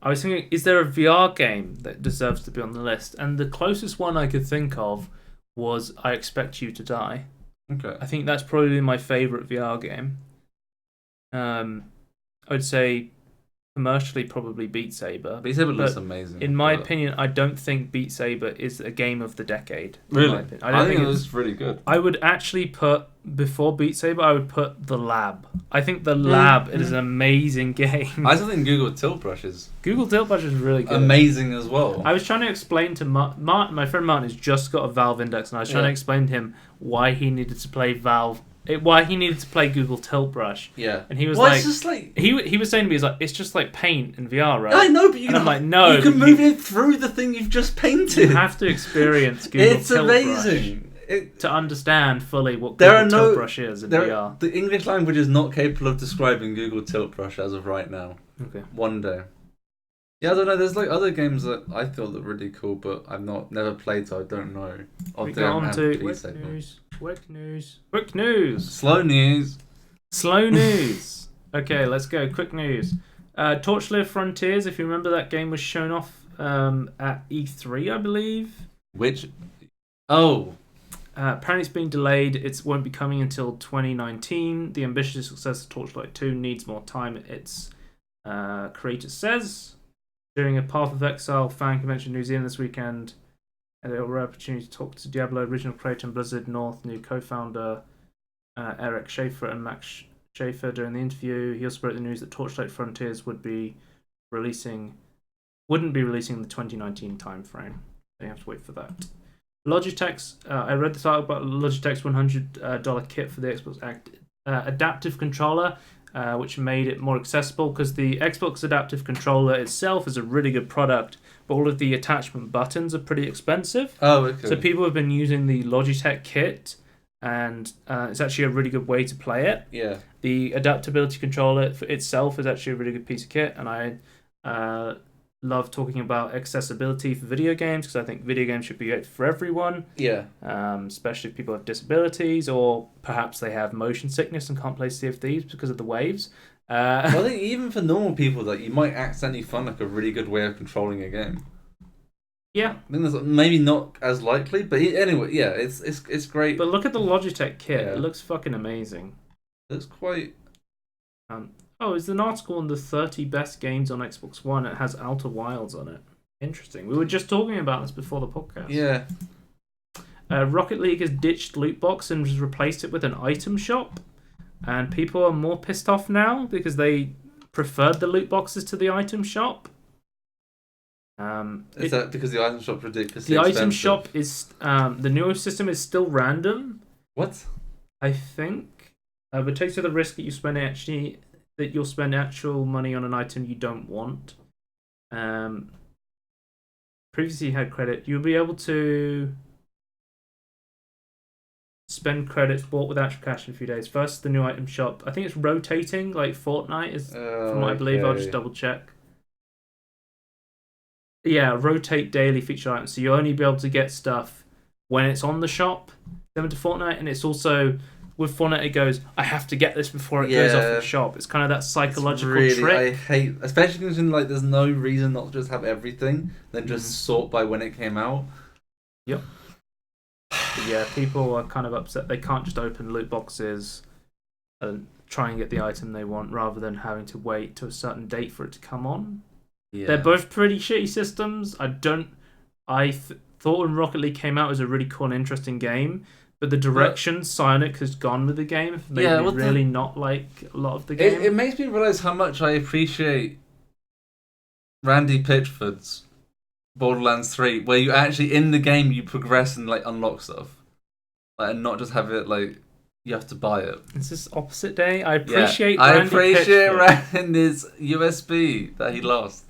I was thinking, is there a VR game that deserves to be on the list? And the closest one I could think of was I Expect You to Die. Okay. I think that's probably my favourite VR game. I would say commercially probably Beat Saber. Beat Saber looks amazing. In my opinion, I don't think Beat Saber is a game of the decade. Really? I think it was really good. I would actually put, before Beat Saber, I would put The Lab. I think The Lab is an amazing game. I still think Google Tilt Brush is... Google Tilt Brush is really good. Amazing as well. I was trying to explain to Martin, my friend Martin has just got a Valve Index, and I was trying to explain to him why he needed to play why he needed to play Google Tilt Brush. Yeah. And he was it's just like... He was saying to me, he's like, it's just like paint in VR, right? I know, but I'm like, no. You can move it through the thing you've just painted. You have to experience Google Tilt Brush. It's amazing. To understand fully what Google Tilt Brush is in VR. The English language is not capable of describing Google Tilt Brush as of right now. Okay. One day. Yeah, I don't know. There's like other games that I thought look really cool, but I've never played, so I don't know. We go on to quick news. Slow news. Okay, let's go. Quick news. Torchlight Frontiers. If you remember, that game was shown off at E3, I believe. Which? Oh. Apparently, it's been delayed. It won't be coming until 2019. The ambitious success of Torchlight 2 needs more time. Its creator says. During a Path of Exile fan convention in New Zealand this weekend, and a rare opportunity to talk to Diablo original creator and Blizzard North new co-founder Eric Schaefer and Max Schaefer during the interview. He also broke the news that Torchlight Frontiers wouldn't be releasing in the 2019 timeframe. They have to wait for that. Logitech's, I read this article about Logitech's $100 kit for the Xbox adaptive controller, which made it more accessible because the Xbox adaptive controller itself is a really good product, but all of the attachment buttons are pretty expensive. Oh, okay. So people have been using the Logitech kit, and it's actually a really good way to play it. Yeah. The adaptability controller itself is actually a really good piece of kit, and I love talking about accessibility for video games because I think video games should be great for everyone. Yeah. Especially if people have disabilities or perhaps they have motion sickness and can't play Sea of Thieves because of the waves. Well, I think even for normal people, that you might accidentally find like a really good way of controlling a game. Yeah. I think that's maybe not as likely, but anyway, yeah, it's great. But look at the Logitech kit; it looks fucking amazing. It's quite. There's an article on the 30 best games on Xbox One. It has Outer Wilds on it. Interesting. We were just talking about this before the podcast. Yeah. Rocket League has ditched loot box and has replaced it with an item shop. And people are more pissed off now because they preferred the loot boxes to the item shop. Is that because the item shop's ridiculously expensive? The item shop is... the newer system is still random. What? I think. But it takes you the risk that you'll spend actual money on an item you don't want. Previously you had credit. You'll be able to spend credits bought with actual cash in a few days. First, the new item shop. I think it's rotating, like Fortnite is from what I believe. I'll just double check. Yeah, rotate daily feature items. So you'll only be able to get stuff when it's on the shop, similar to Fortnite, and it's also... With Fortnite, it goes, I have to get this before it goes off the shop. It's kind of that psychological trick. I hate, especially when like there's no reason not to just have everything, then just sort by when it came out. Yep. But yeah, people are kind of upset. They can't just open loot boxes and try and get the item they want rather than having to wait to a certain date for it to come on. Yeah. They're both pretty shitty systems. I thought when Rocket League came out, it was a really cool and interesting game. But the direction Psyonix has gone with the game made me really not like a lot of the game. It makes me realise how much I appreciate Randy Pitchford's Borderlands 3, where you actually, in the game, you progress and like unlock stuff. And not just have it like, you have to buy it. It's this opposite day. I appreciate Randy Randy's USB that he lost.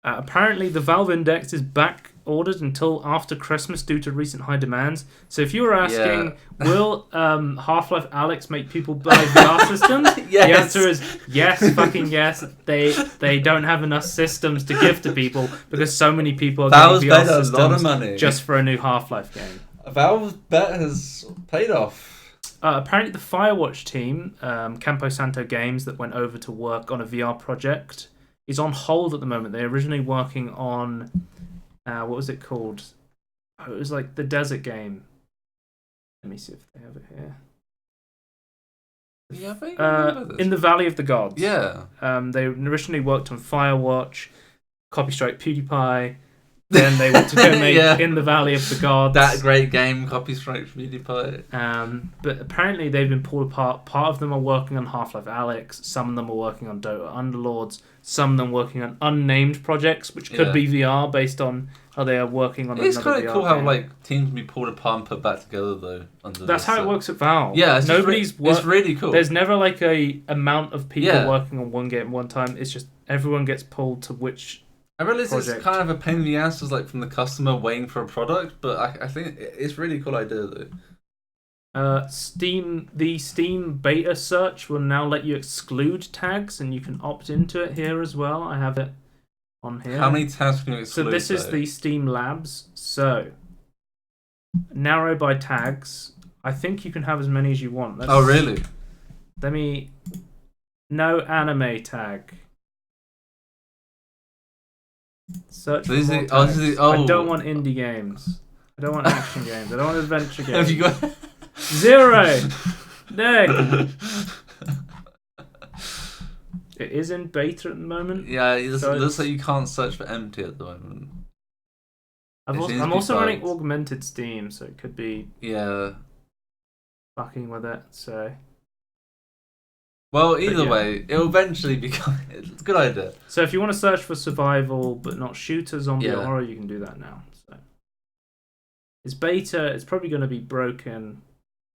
Apparently, the Valve Index is back ordered until after Christmas due to recent high demands. So if you were asking, will Half-Life Alyx make people buy VR systems? Yes. The answer is yes, fucking yes. They don't have enough systems to give to people because so many people are getting VR systems a lot of money just for a new Half-Life game. Valve's bet has paid off. Apparently, the Firewatch team, Campo Santo Games, that went over to work on a VR project, is on hold at the moment. They're originally working on... what was it called? Oh, it was like the desert game. Let me see if they have it here. Yeah, I think I remember this. In the Valley of the Gods. Yeah. They originally worked on Firewatch, Copy Strike PewDiePie. Then they went to go make In the Valley of the Gods. That great game, Copy Strike PewDiePie. But apparently they've been pulled apart. Part of them are working on Half-Life Alyx. Some of them are working on Dota Underlords. Some of them working on unnamed projects, which could be VR based on how they are working on another VR. It's kind of cool how like teams can be pulled apart and put back together though. That's how it works at Valve. Yeah, it's really cool. There's never like a amount of people working on one game at one time. It's just everyone gets pulled to which. I realize it's kind of a pain in the ass, like from the customer waiting for a product, but I think it's a really cool idea though. The Steam beta search will now let you exclude tags, and you can opt into it here as well. I have it on here. How many tags can you exclude? So this is the Steam Labs. So narrow by tags. I think you can have as many as you want. Oh really? No anime tag. Search for more tags. I don't want indie games. I don't want action games. I don't want adventure games. Have you got 0? Nick. It is in beta at the moment. Yeah, it looks like you can't search for empty at the moment. I'm also running augmented Steam, so it could be fucking with it. So Well, either way, it'll eventually become. It's a good idea. So if you want to search for survival but not shooter, zombie, or horror, you can do that now. So it's beta. It's probably going to be broken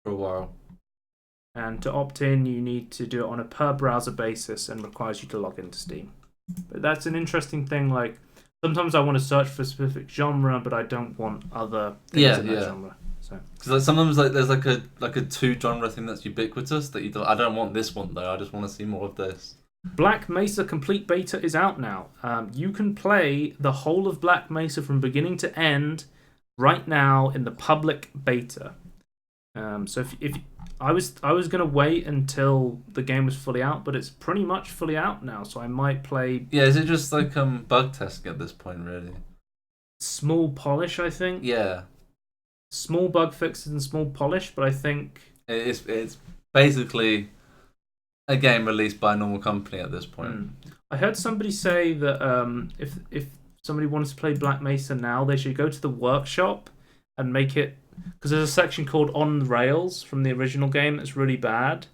for a while. And to opt in, you need to do it on a per browser basis and requires you to log into Steam. But that's an interesting thing. Like sometimes I want to search for a specific genre, but I don't want other things in that genre. So because like sometimes there's like a 2 genre thing that's ubiquitous that you don't. I don't want this one though. I just want to see more of this. Black Mesa Complete Beta is out now. You can play the whole of Black Mesa from beginning to end right now in the public beta. So if I was gonna wait until the game was fully out, but it's pretty much fully out now. So I might play. Yeah, is it just like bug testing at this point, really? Small polish, I think. Yeah. Small bug fixes and small polish, but I think it's basically a game released by a normal company at this point. I heard somebody say that if somebody wants to play Black Mesa now, they should go to the workshop and make it, because there's a section called On Rails from the original game that's really bad,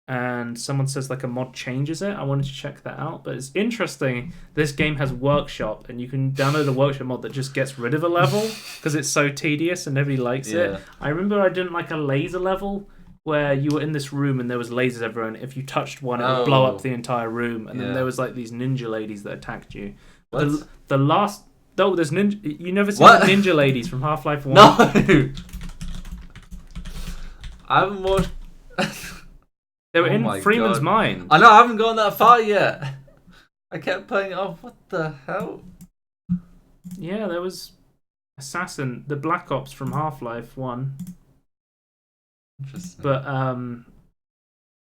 and someone says like a mod changes it. I wanted to check that out, but it's interesting. This game has workshop, and you can download a workshop mod that just gets rid of a level because it's so tedious and nobody likes it. I remember I didn't like a laser level where you were in this room and there was lasers everywhere, and if you touched one, it would blow up the entire room, and then there was like these ninja ladies that attacked you. The last... Oh, there's ninja... You never seen the ninja ladies from Half-Life 1? No! I haven't watched... They were in Freeman's Mind. I know, I haven't gone that far yet. I kept playing it off. What the hell? Yeah, there was Assassin, the Black Ops from Half-Life 1. Interesting. But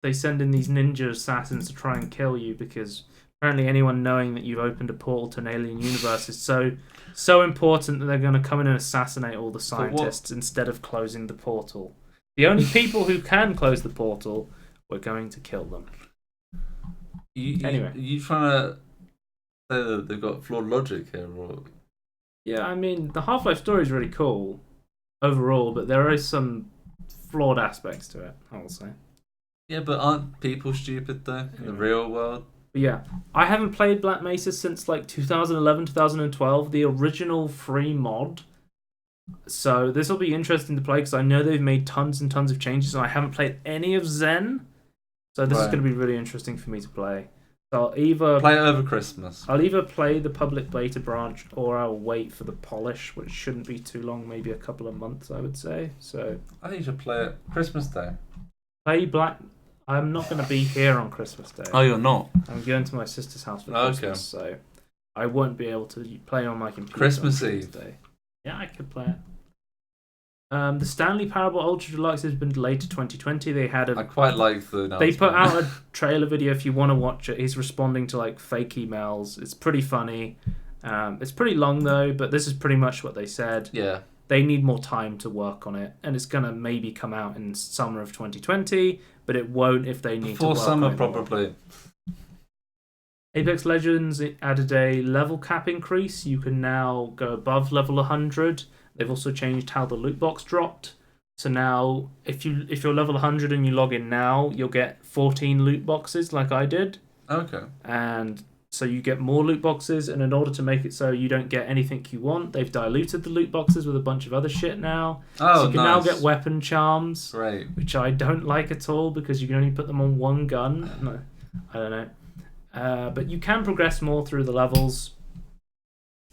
they send in these ninja assassins to try and kill you because apparently anyone knowing that you've opened a portal to an alien universe is so important that they're going to come in and assassinate all the scientists instead of closing the portal. The only people who can close the portal, we're going to kill them. Anyway. You trying to say that they've got flawed logic here? Or... Yeah, I mean, the Half-Life story is really cool overall, but there is some flawed aspects to it, I will say. Yeah, but aren't people stupid, though, in the real world? But yeah, I haven't played Black Mesa since like 2011, 2012, the original free mod. So this will be interesting to play because I know they've made tons and tons of changes, and I haven't played any of Zen. So this is going to be really interesting for me to play. So I'll either play it over Christmas. I'll either play the public beta branch, or I'll wait for the polish, which shouldn't be too long, maybe a couple of months, I would say. So I think you should play it Christmas Day. Play Black. I'm not going to be here on Christmas Day. Oh, you're not? I'm going to my sister's house for Christmas, so I won't be able to play on my computer. Christmas on Eve. Day. Yeah, I could play it. The Stanley Parable Ultra Deluxe has been delayed to 2020. They had I quite like the announcement. They put out a trailer video if you want to watch it. He's responding to like fake emails. It's pretty funny. It's pretty long though, but this is pretty much what they said. Yeah. They need more time to work on it, and it's gonna maybe come out in summer of 2020, but it won't if they need before to work summer on it probably. More. Apex Legends added a level cap increase. You can now go above level 100. They've also changed how the loot box dropped. So now, if you're level 100 and you log in now, you'll get 14 loot boxes like I did. Okay. And so you get more loot boxes, and in order to make it so you don't get anything you want, they've diluted the loot boxes with a bunch of other shit now. Oh, so you can now get weapon charms, right? Which I don't like at all because you can only put them on one gun. No, I don't know. But you can progress more through the levels.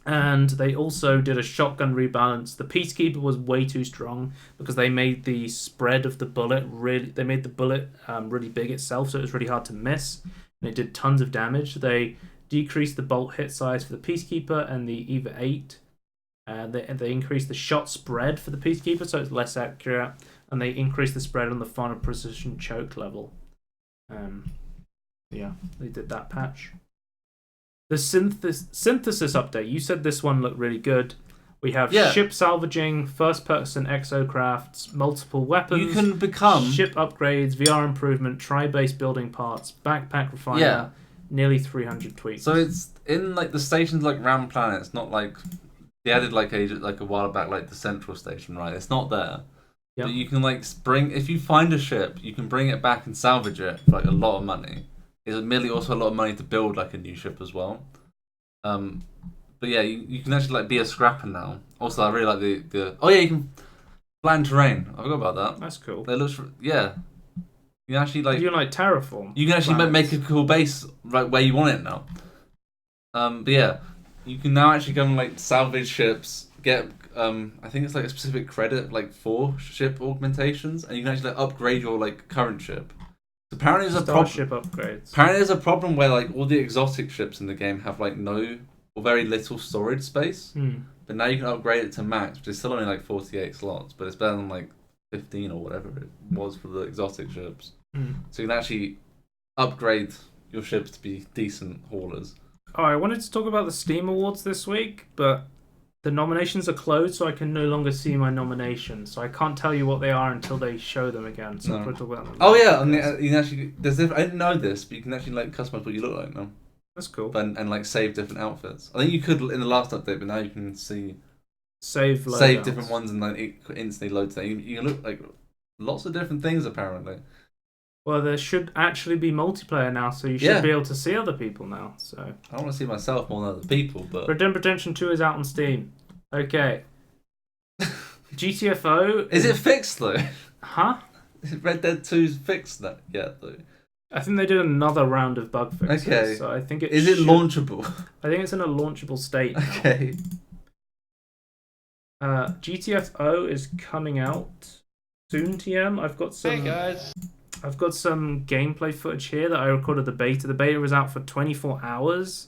And they also did a shotgun rebalance. The Peacekeeper was way too strong because they made the spread of the bullet they made the bullet really big itself, so it was really hard to miss. And it did tons of damage. They decreased the bolt hit size for the Peacekeeper and the EVA 8. They increased the shot spread for the Peacekeeper, so it's less accurate. And they increased the spread on the final precision choke level. Yeah, they did that patch. The synthesis update. You said this one looked really good. We have ship salvaging, first-person exocrafts, multiple weapons. You can become ship upgrades, VR improvement, tri-base building parts, backpack refiner, nearly 300 tweaks. So it's in like the stations like Ram Planet. It's not like they added like a while back like the central station, right? It's not there. Yep. But you can like if you find a ship, you can bring it back and salvage it for like a lot of money. It's admittedly also a lot of money to build like a new ship as well. But yeah, you can actually like be a scrapper now. Also, I really like the oh yeah, you can flatten terrain. I forgot about that. That's cool. It looks yeah. You can actually like you can like terraform. You can actually make a cool base right where you want it now. But yeah, you can now actually go and like salvage ships. Get I think it's like a specific credit like for ship augmentations, and you can actually like, upgrade your like current ship. Apparently there's a problem. Ship upgrades. Apparently there's a problem where like all the exotic ships in the game have like no or very little storage space. But now you can upgrade it to max, which is still only like 48 slots, but it's better than like 15 or whatever it was for the exotic ships. So you can actually upgrade your ships to be decent haulers. Oh, I wanted to talk about the Steam Awards this week, but the nominations are closed, so I can no longer see my nominations. So I can't tell you what they are until they show them again. So I'll talk about them. Oh yeah, and you can actually I didn't know this, but you can actually like customize what you look like now. That's cool. And like save different outfits. I think you could in the last update, but now you can save different ones and like it instantly loads them. You can look like lots of different things apparently. Well, there should actually be multiplayer now, so you should be able to see other people now. So I want to see myself more than other people, but Red Dead Redemption 2 is out on Steam. Okay. GTFO is it fixed though? Huh? Red Dead 2's fixed that yet though? I think they did another round of bug fixes. Okay. So I think it launchable? I think it's in a launchable state now. Okay. GTFO is coming out soon, TM. I've got some. Hey guys. I've got some gameplay footage here that I recorded the beta. The beta was out for 24 hours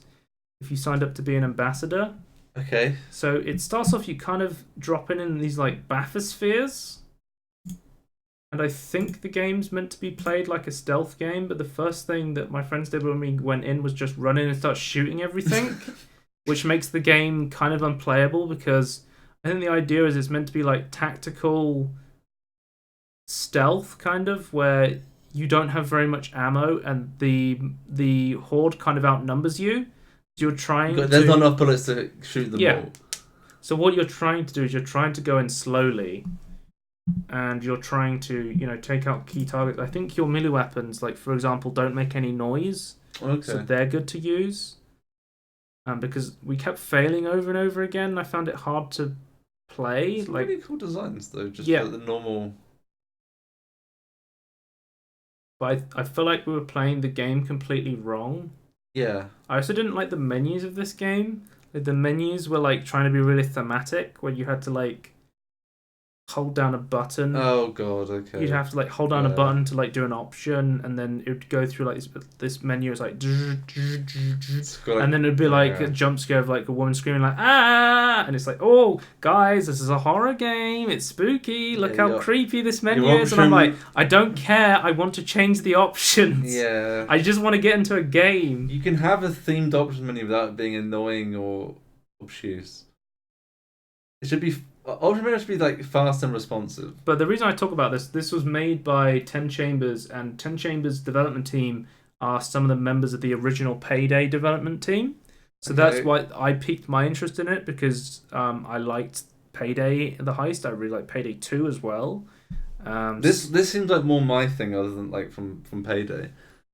if you signed up to be an ambassador. Okay. So it starts off, you kind of drop in these like bathyspheres. And I think the game's meant to be played like a stealth game, but the first thing that my friends did when we went in was just run in and start shooting everything, which makes the game kind of unplayable because I think the idea is it's meant to be like tactical stealth kind of, where you don't have very much ammo and the horde kind of outnumbers you. So you're trying There's not enough bullets to shoot them all. So what you're trying to do is you're trying to go in slowly and you're trying to, take out key targets. I think your melee weapons, like for example, don't make any noise. Okay. So they're good to use. Because we kept failing over and over again, I found it hard to play. It's really cool designs though, just for the normal. But I feel like we were playing the game completely wrong. Yeah. I also didn't like the menus of this game. Like, the menus were like trying to be really thematic, where you had to like hold down a button. Oh god, okay. You'd have to like hold down a button to like do an option, and then it would go through like this menu. It's like, and then it'd be like a jump scare of like a woman screaming like ah, and it's like, oh guys, this is a horror game. It's spooky. Look how creepy this menu is. And I'm like, I don't care. I want to change the options. Yeah. I just want to get into a game. You can have a themed option menu without being annoying or obtuse. It should be. Option menu should be like fast and responsive. But the reason I talk about this was made by 10 Chambers, and 10 Chambers development team are some of the members of the original Payday development team. So that's why I piqued my interest in it, because I liked Payday the Heist. I really like Payday 2 as well. This seems like more my thing other than like from Payday.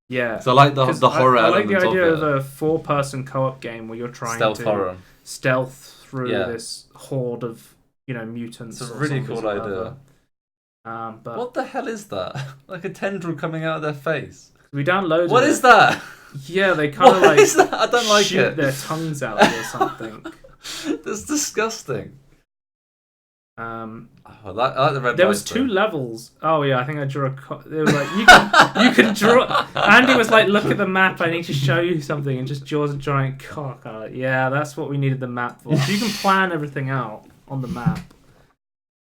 Yeah. So I like the horror I like the element idea of a 4-person co-op game where you're trying to stealth through this horde of mutants. It's a really cool idea. But what the hell is that? Like a tendril coming out of their face. We downloaded. What is that? Yeah, they kind of like. What is that? I don't like shoot their tongues out or something. That's disgusting. I like the red. There was 2 levels. Oh yeah, I think I drew a. It was like you can draw. Andy was like, "Look at the map. I need to show you something," and just draws a giant cock. Yeah, that's what we needed the map for. So you can plan everything out on the map.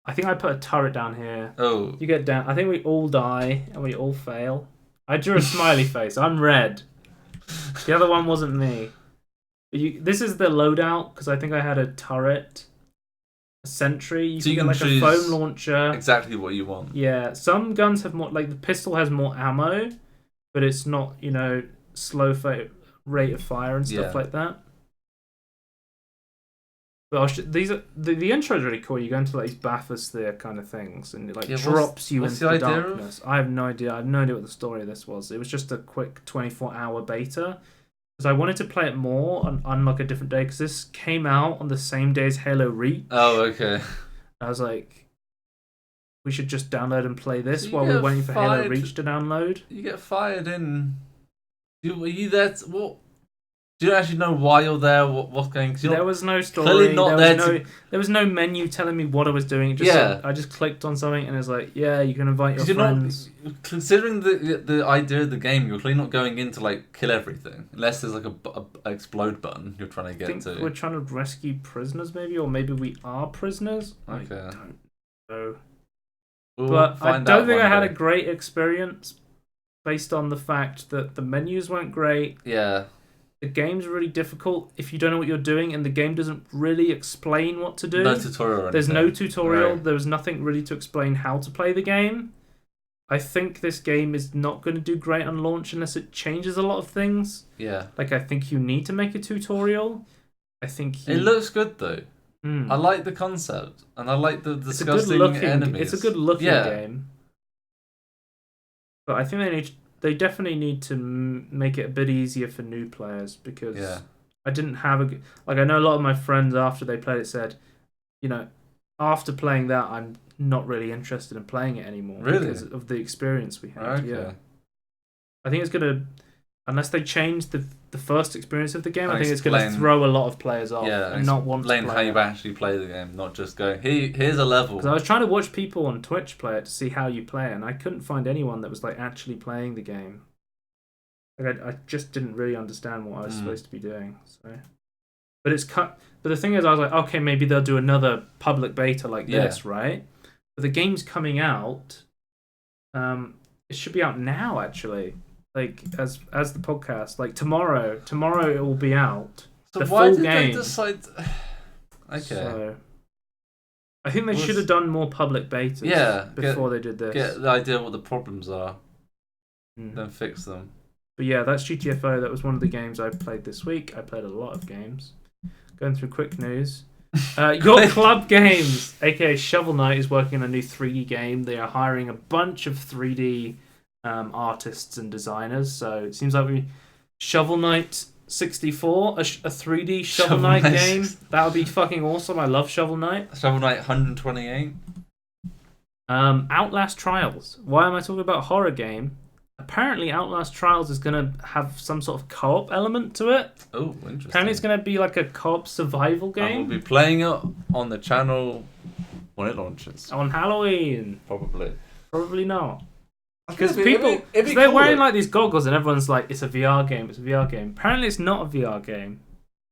I think I put a turret down here. Oh. You get down. I think we all die and we all fail. I drew a smiley face. I'm red. The other one wasn't me. This is the loadout, because I think I had a turret, a sentry. You can get like a foam launcher. Exactly what you want. Yeah. Some guns have more, like the pistol has more ammo, but it's not, slow rate of fire and stuff like that. But the intro is really cool. You go into like these bathysphere kind of things, and it like drops you into the darkness. I have no idea. I have no idea what the story of this was. It was just a quick 24-hour beta. Because I wanted to play it more on like a different day, because this came out on the same day as Halo Reach. Oh, okay. I was like, we should just download and play this while we're waiting for Halo Reach to download. You get fired in. Were you there? What? Do you actually know why you're there? What's going? There was no story. There was no menu telling me what I was doing. I just clicked on something and it's like, yeah, you can invite your friends. Considering the idea of the game, you're clearly not going in to like kill everything, unless there's like a explode button you're trying to get to. We're trying to rescue prisoners, maybe, or maybe we are prisoners. Okay. I don't know. But I don't think I had a great experience based on the fact that the menus weren't great. Yeah. The game's really difficult if you don't know what you're doing, and the game doesn't really explain what to do. No tutorial. There's no tutorial. Right. There was nothing really to explain how to play the game. I think this game is not going to do great on launch unless it changes a lot of things. Yeah. Like, I think you need to make a tutorial. I think it looks good though. I like the concept, and I like the disgusting enemies. It's a good looking game. But I think they definitely need to make it a bit easier for new players, because I didn't have I know a lot of my friends after they played it said, after playing that, I'm not really interested in playing it anymore because of the experience we had. Okay. Yeah, I think it's gonna, unless they change the first experience of the game, I think it's gonna throw a lot of players off and not want to play how you actually play the game, not just go, here's a level. Because I was trying to watch people on Twitch play it to see how you play it, and I couldn't find anyone that was like actually playing the game. Like, I just didn't really understand what I was supposed to be doing. So, but it's cut. But the thing is, I was like, okay, maybe they'll do another public beta like this, right? But the game's coming out. It should be out now, actually. Like as the podcast, like tomorrow it will be out. So the why full did game. they decide? Okay. So, I think they should have done more public betas before they did this. Get the idea of what the problems are, then fix them. But yeah, that's GTFO. That was one of the games I played this week. I played a lot of games. Going through quick news. Your Club Games, aka Shovel Knight, is working on a new 3D game. They are hiring a bunch of 3D artists and designers. So it seems like Shovel Knight 64, a 3D Shovel Knight game. That would be fucking awesome. I love Shovel Knight. Shovel Knight 128. Outlast Trials. Why am I talking about a horror game? Apparently, Outlast Trials is going to have some sort of co-op element to it. Oh, interesting. Apparently, it's going to be like a co-op survival game. And we'll be playing it on the channel when it launches. On Halloween. Probably not. Because they're wearing like these goggles and everyone's like, it's a VR game, it's a VR game. Apparently, it's not a VR game.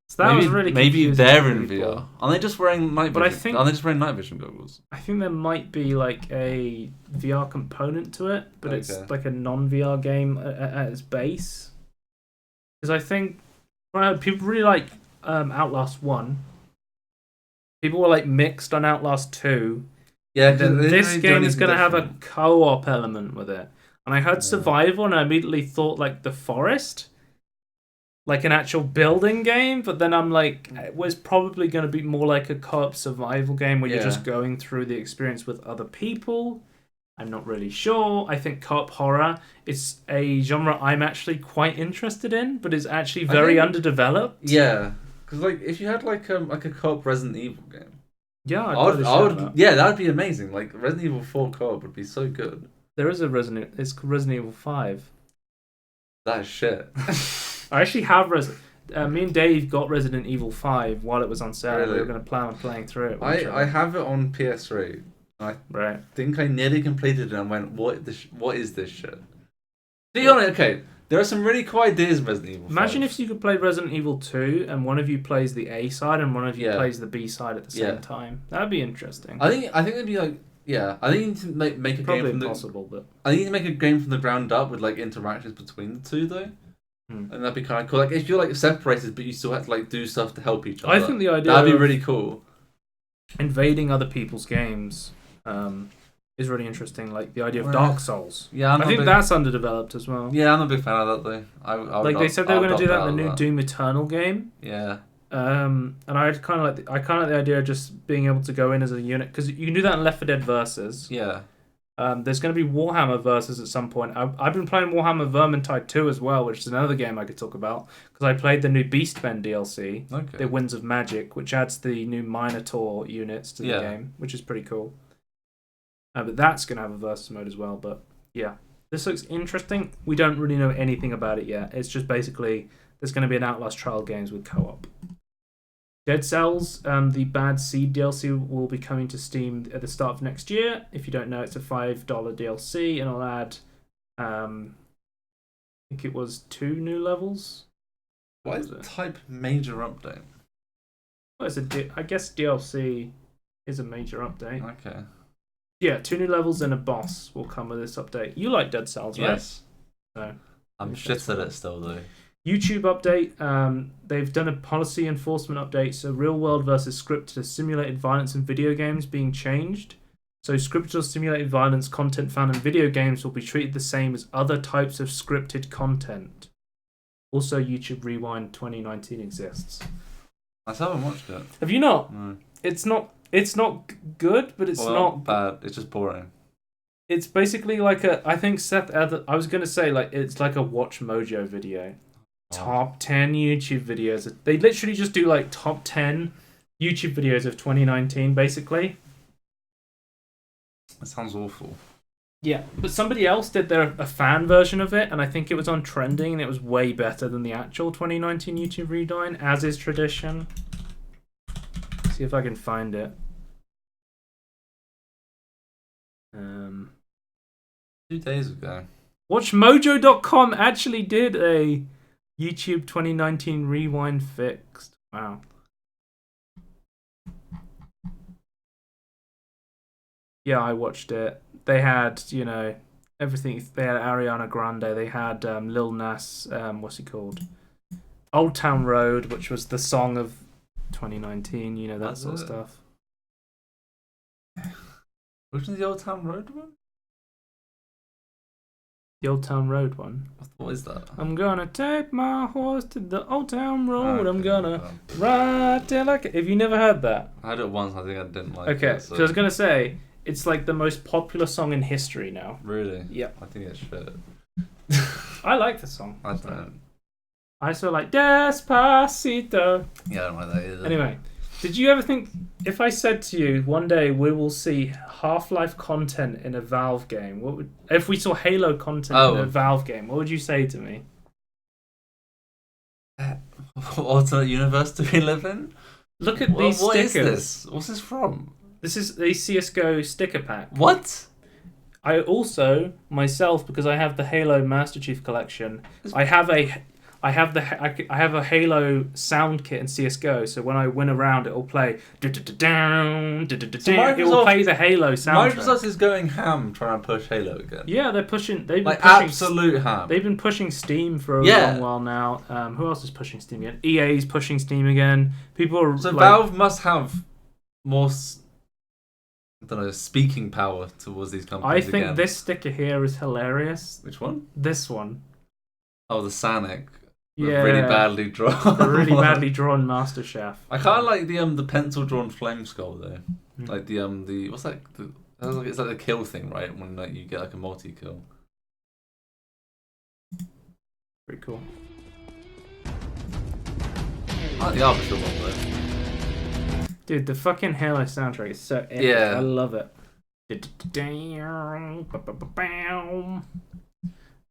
So that was really confusing. Maybe they're in VR. Are they just wearing night vision? Are they just wearing night vision goggles? I think there might be like a VR component to it, but it's like a non-VR game at its base. Because I think people really like Outlast 1. People were like mixed on Outlast 2. Yeah, this game is going to have a co-op element with it. And I heard survival, and I immediately thought like The Forest. Like an actual building game, but then I'm like, it was probably going to be more like a co-op survival game where you're just going through the experience with other people. I'm not really sure. I think co-op horror is a genre I'm actually quite interested in, but it's actually very underdeveloped. Yeah, because like if you had like a co-op Resident Evil game, I would. Yeah, that would be amazing. Like Resident Evil 4 co-op would be so good. There is it's Resident Evil 5. That is shit. I actually have me and Dave got Resident Evil 5 while it was on sale. Really? We were going to plan on playing through it. I have it on PS3. I think I nearly completed it and went, what is this shit? Be honest, okay, there are some really cool ideas in Resident Evil 5. Imagine if you could play Resident Evil 2 and one of you plays the A side and one of you plays the B side at the same time. That would be interesting. I think it'd be like, I think you need to make a game from impossible, but I think you need to make a game from the ground up with like interactions between the two though. And that'd be kind of cool. Like if you're like separated, but you still have to like do stuff to help each other. I think the idea that'd be really cool. Invading other people's games is really interesting. Like the idea of Dark Souls. Yeah, I think that's underdeveloped as well. Yeah, I'm a big fan of that though. They said they were going to do that in the new Doom Eternal game. Yeah. And I kind of like the idea of just being able to go in as a unit because you can do that in Left 4 Dead Versus. Yeah. There's going to be Warhammer Versus at some point. I've been playing Warhammer Vermintide 2 as well, which is another game I could talk about because I played the new Beastmen DLC, the Winds of Magic, which adds the new Minotaur units to the game, which is pretty cool. But that's going to have a Versus mode as well. But yeah, this looks interesting. We don't really know anything about it yet. It's just basically there's going to be an Outlast Trial Games with co-op. Dead Cells, the Bad Seed DLC will be coming to Steam at the start of next year. If you don't know, it's a $5 DLC, and it'll add, I think it was 2 new levels. What type major update? Well, I guess DLC is a major update. Okay. Yeah, 2 new levels and a boss will come with this update. You like Dead Cells, right? Yes. No. I'm shit at it still, though. YouTube update, they've done a policy enforcement update, so real world versus scripted to simulated violence in video games being changed. So scripted or simulated violence content found in video games will be treated the same as other types of scripted content. Also, YouTube Rewind 2019 exists. I still haven't watched it. Have you not? No. It's not good, but it's not bad. It's just boring. It's basically like I think I was going to say like it's like a Watch Mojo video. Top 10 YouTube videos. They literally just do like top 10 YouTube videos of 2019, basically. That sounds awful. Yeah, but somebody else did a fan version of it, and I think it was on trending, and it was way better than the actual 2019 YouTube Rewind, as is tradition. See if I can find it. 2 days ago. WatchMojo.com actually did a YouTube 2019 Rewind fixed. Wow. Yeah, I watched it. They had, everything. They had Ariana Grande. They had Lil Nas, what's he called? Old Town Road, which was the song of 2019, that sort of stuff. Which is the Old Town Road one? The Old Town Road one. What is that? I'm gonna take my horse to the Old Town Road. I'm gonna ride till I can... Have you never heard that? I heard it once. I think I didn't like it. Okay, so I was gonna say, it's like the most popular song in history now. Really? Yeah. I think it's shit. I like the song. I don't. I also like Despacito. Yeah, I don't like that either. Anyway, did you ever think, if I said to you, one day we will see Half-Life content in a Valve game, if we saw Halo content in a Valve game, what would you say to me? Alternate universe do we live in? Look at these stickers. What is this? What's this from? This is a CSGO sticker pack. What? I also, myself, because I have the Halo Master Chief Collection, I have a Halo sound kit in CSGO, so when I win a round, it'll play. It will play the Halo soundtrack. Microsoft is going ham trying to push Halo again. Yeah, they've been pushing absolute ham. They've been pushing Steam for a long while now. Who else is pushing Steam again? EA is pushing Steam again. People are Valve must have more. I don't know, speaking power towards these companies. I think this sticker here is hilarious. Which one? This one. Oh, the Sanic. Yeah, really badly drawn. The really badly drawn Master Chef. I kind of like the pencil drawn flame skull though. Like the what's that? It's like the kill thing, right? When like you get like a multi kill. Pretty cool. I like the Arbiter one though. Dude, the fucking Halo soundtrack is so epic. Yeah. I love it.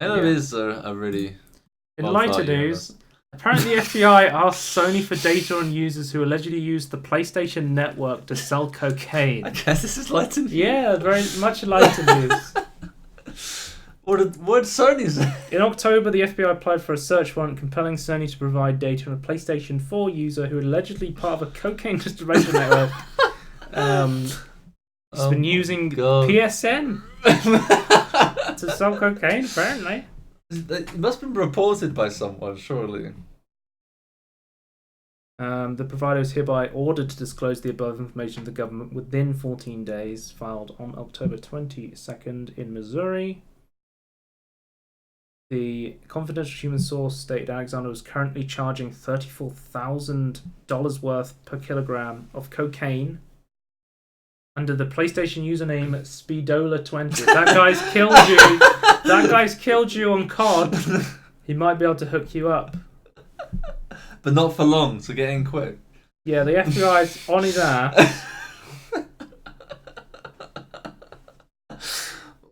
Halo is a really... In lighter news, apparently the FBI asked Sony for data on users who allegedly used the PlayStation Network to sell cocaine. I guess this is lighter news. Yeah, very much lighter news. What did Sony say? In October, the FBI applied for a search warrant compelling Sony to provide data on a PlayStation 4 user who allegedly part of a cocaine distribution network. He's been using PSN to sell cocaine, apparently. It must have been reported by someone, surely. The provider is hereby ordered to disclose the above information to the government within 14 days, filed on October 22nd in Missouri. The confidential human source stated Alexander was currently charging $34,000 worth per kilogram of cocaine under the PlayStation username Speedola20. That guy's killed you. That guy's killed you on COD. He might be able to hook you up. But not for long, so get in quick. Yeah, the FBI's on his ass.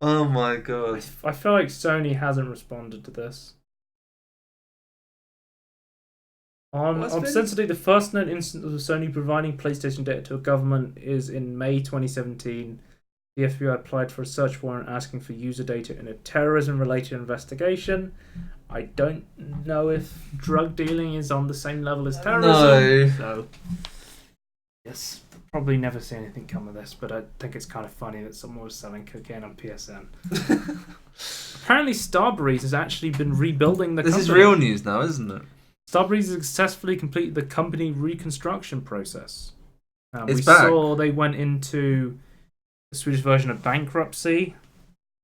Oh my god. I feel like Sony hasn't responded to this. Ostensibly, the first known instance of Sony providing PlayStation data to a government is in May 2017. The FBI applied for a search warrant asking for user data in a terrorism-related investigation. I don't know if drug dealing is on the same level as terrorism. No. So, yes, probably never see anything come of this, but I think it's kind of funny that someone was selling cocaine on PSN. Apparently, Starbreeze has actually been rebuilding the company. This is real news now, isn't it? Starbreeze has successfully completed the company reconstruction process. It's back. Saw they went into the Swedish version of bankruptcy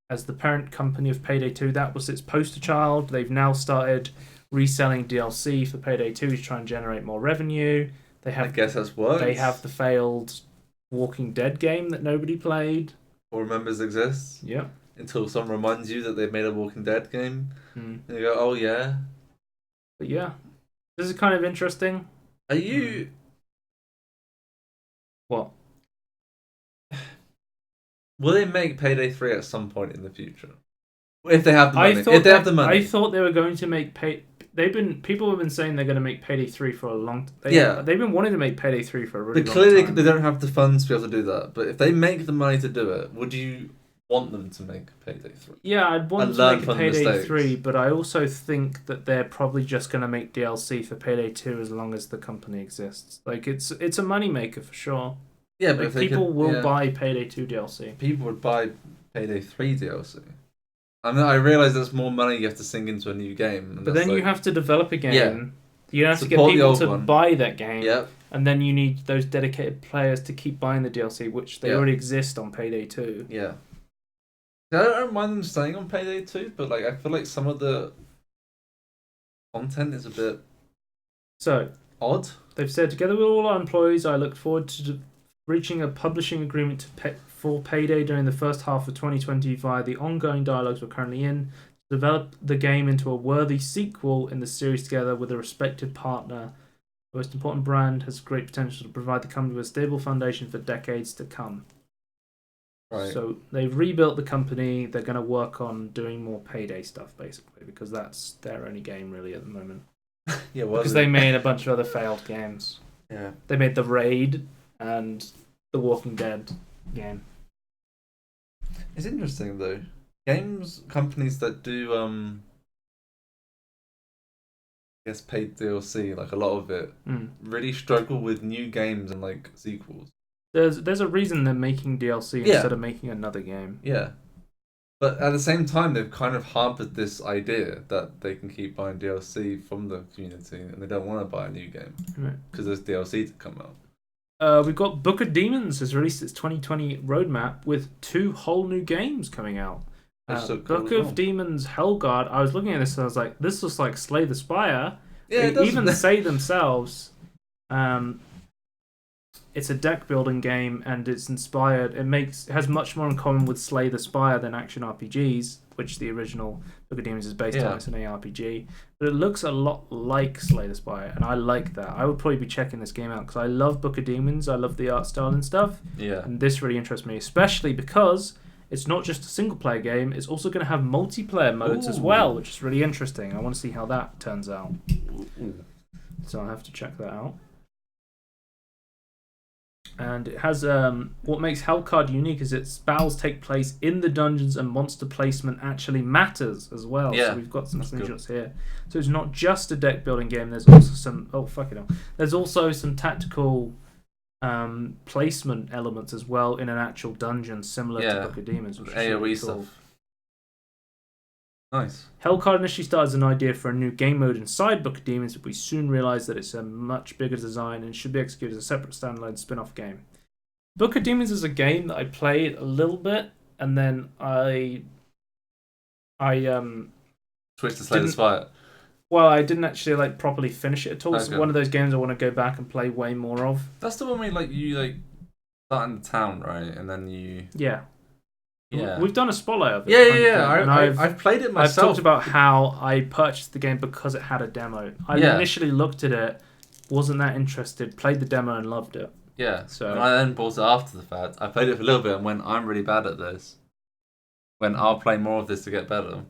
as the parent company of Payday 2. That was its poster child. They've now started reselling DLC for Payday 2 to try and generate more revenue. I guess that's worked. They have the failed Walking Dead game that nobody played. Or remembers exists. Yep. Until someone reminds you that they made a Walking Dead game. And you go, oh yeah. But yeah. This is kind of interesting. Are you... What? Will they make Payday 3 at some point in the future? If they have the money. I thought they were going to make people have been saying they're going to make Payday 3 for a long time. They've been wanting to make Payday 3 for a really long time. But clearly they don't have the funds to be able to do that. But if they make the money to do it, would you want them to make Payday 3? Yeah, I'd want them to make a Payday 3, but I also think that they're probably just going to make DLC for Payday 2 as long as the company exists. Like, it's a moneymaker for sure. Yeah, but like, people will buy Payday 2 DLC. People would buy Payday 3 DLC. I mean, I realise there's more money you have to sink into a new game. But then you have to develop a game. Yeah. You have to get people to buy that game. Yep. And then you need those dedicated players to keep buying the DLC, which they already exist on Payday 2. Yeah. I don't mind them staying on Payday 2, but like I feel like some of the content is a bit odd. They've said, together with all our employees, I look forward to reaching a publishing agreement for Payday during the first half of 2020 via the ongoing dialogues we're currently in to develop the game into a worthy sequel in the series together with a respected partner. The most important brand has great potential to provide the company with a stable foundation for decades to come. Right. So they've rebuilt the company. They're going to work on doing more Payday stuff, basically, because that's their only game really at the moment. Because they made a bunch of other failed games. Yeah. They made The Raid and The Walking Dead game. It's interesting though. Games companies that do I guess paid DLC, like a lot of it, really struggle with new games and like sequels. There's a reason they're making DLC instead of making another game. Yeah. But at the same time, they've kind of harbored this idea that they can keep buying DLC from the community and they don't want to buy a new game. Because there's DLC to come out. We've got Book of Demons has released its 2020 roadmap with 2 whole new games coming out. Book of Demons Hellguard. I was looking at this and I was like, this looks like Slay the Spire. Yeah, they even say themselves, it's a deck building game and it's inspired. It has much more in common with Slay the Spire than action RPGs, which the original Book of Demons is based on. It's an ARPG, but it looks a lot like Slay the Spire, and I like that. I would probably be checking this game out because I love Book of Demons. I love the art style and stuff. Yeah, and this really interests me, especially because it's not just a single player game. It's also going to have multiplayer modes as well, which is really interesting. I want to see how that turns out. So I'll have to check that out. And it has what makes Hellcard unique is its battles take place in the dungeons and monster placement actually matters as well. Yeah, so we've got some screenshots here. So it's not just a deck building game. There's also some There's also some tactical placement elements as well in an actual dungeon, similar to Book of Demons, which is AoE really stuff. cool. Nice. Hellcard initially started as an idea for a new game mode inside Book of Demons, but we soon realised that it's a much bigger design and should be executed as a separate standalone spin-off game. Book of Demons is a game that I played a little bit, and then I switch to Slay the Spire. Well, I didn't actually like properly finish it at all. Okay. It's one of those games I want to go back and play way more of. That's the one where you start in the town, right, and then you. Yeah. Yeah. We've done a spotlight of it. Yeah. I've played it myself. I've talked about how I purchased the game because it had a demo. I initially looked at it, wasn't that interested, played the demo and loved it. Yeah. So and I then bought it after the fact. I played it for a little bit and went, I'm really bad at this. I'll play more of this to get better.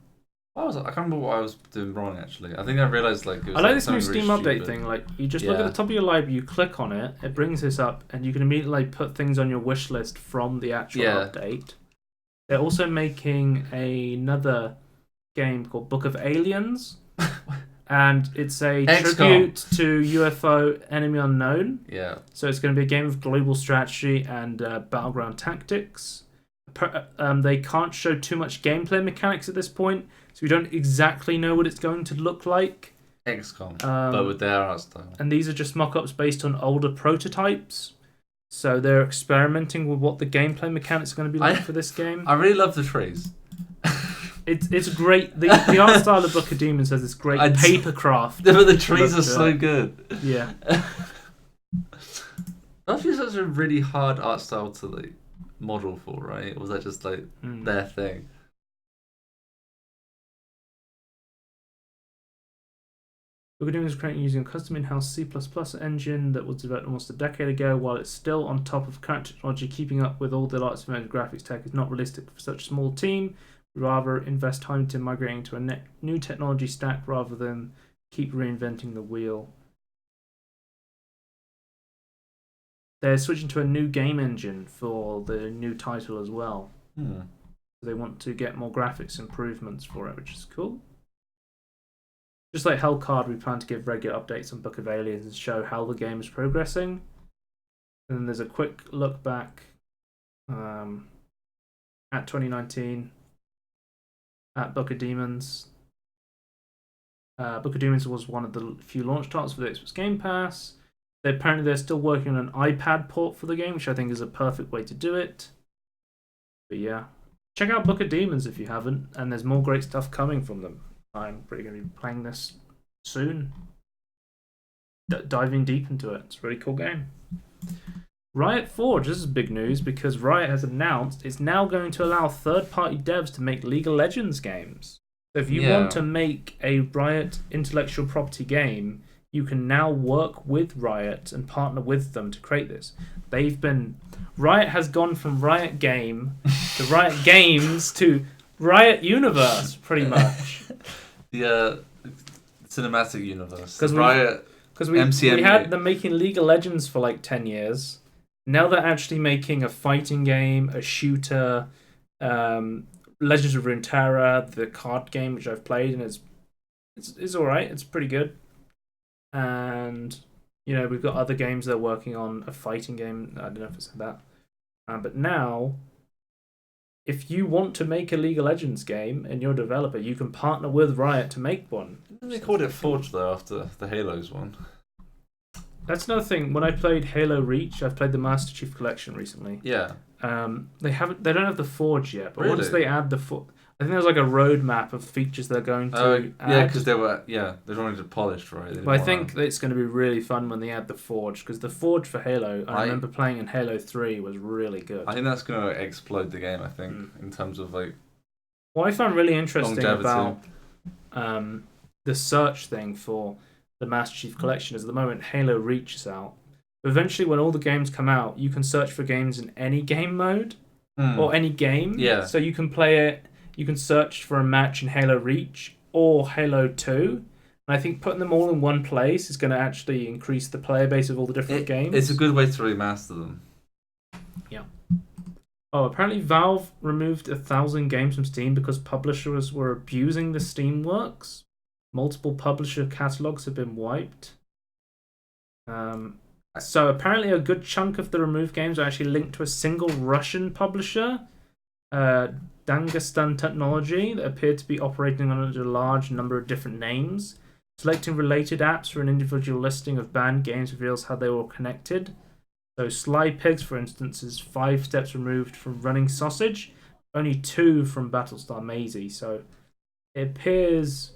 I can't remember what I was doing wrong actually. I think I realised it was I like this new Steam really update thing. Like you just look at the top of your library, you click on it, it brings this up, and you can immediately put things on your wish list from the actual update. They're also making another game called Book of Aliens, and it's a tribute to UFO Enemy Unknown. Yeah. So it's going to be a game of global strategy and battleground tactics. They can't show too much gameplay mechanics at this point, so we don't exactly know what it's going to look like. XCOM, but with their art style. And these are just mock-ups based on older prototypes. So they're experimenting with what the gameplay mechanics are going to be like for this game. I really love the trees. It's great. The art style of Book of Demons has this great paper craft. But the trees are so good. Yeah. I feel such a really hard art style to model for, right? Or was that just their thing? Book of Demons was created using a custom in-house C++ engine that was developed almost a decade ago. While it's still on top of current technology, keeping up with all the latest graphics tech is not realistic for such a small team. We'd rather invest time into migrating to a new technology stack rather than keep reinventing the wheel. They're switching to a new game engine for the new title as well. They want to get more graphics improvements for it, which is cool. Just like Hellcard, we plan to give regular updates on Book of Aliens and show how the game is progressing. And then there's a quick look back at 2019 at Book of Demons. Book of Demons was one of the few launch titles for the Xbox Game Pass. Apparently they're still working on an iPad port for the game, which I think is a perfect way to do it. But yeah, check out Book of Demons if you haven't, and there's more great stuff coming from them. I'm pretty going to be playing this soon. Diving deep into it. It's a really cool game. Riot Forge. This is big news because Riot has announced it's now going to allow third-party devs to make League of Legends games. So if you want to make a Riot intellectual property game, you can now work with Riot and partner with them to create this. Riot has gone from Riot Game to Riot Games to Riot Universe, pretty much. The cinematic universe. Because we had them making League of Legends for like 10 years. Now they're actually making a fighting game, a shooter, Legends of Runeterra, the card game, which I've played, and it's alright. It's pretty good. And, we've got other games they're working on, a fighting game. I don't know if I said that. But now, if you want to make a League of Legends game and you're a developer, you can partner with Riot to make one. They called it Forge, though, after the Halos one. That's another thing. When I played Halo Reach, I've played the Master Chief Collection recently. Yeah. They don't have the Forge yet, but really? once they add the Forge, I think there's like a roadmap of features they're going to add. Yeah, because they're wanting to polish, right? But I think it's going to be really fun when they add the Forge, because the Forge for Halo, I remember playing in Halo 3, was really good. I think that's going to explode the game, in terms of What I found really interesting about the search thing for the Master Chief Collection is at the moment Halo Reach is out. Eventually, when all the games come out, you can search for games in any game mode or any game. Yeah. So you can play it. You can search for a match in Halo Reach or Halo 2. And I think putting them all in one place is going to actually increase the player base of all the different games. It's a good way to remaster them. Yeah. Oh, apparently Valve removed 1,000 games from Steam because publishers were abusing the Steamworks. Multiple publisher catalogs have been wiped. So apparently a good chunk of the removed games are actually linked to a single Russian publisher, Dagestan Technology, that appeared to be operating under a large number of different names. Selecting related apps for an individual listing of banned games reveals how they were connected. So Sly Pigs, for instance, is 5 steps removed from Running Sausage, only 2 from Battlestar Maisie. So it appears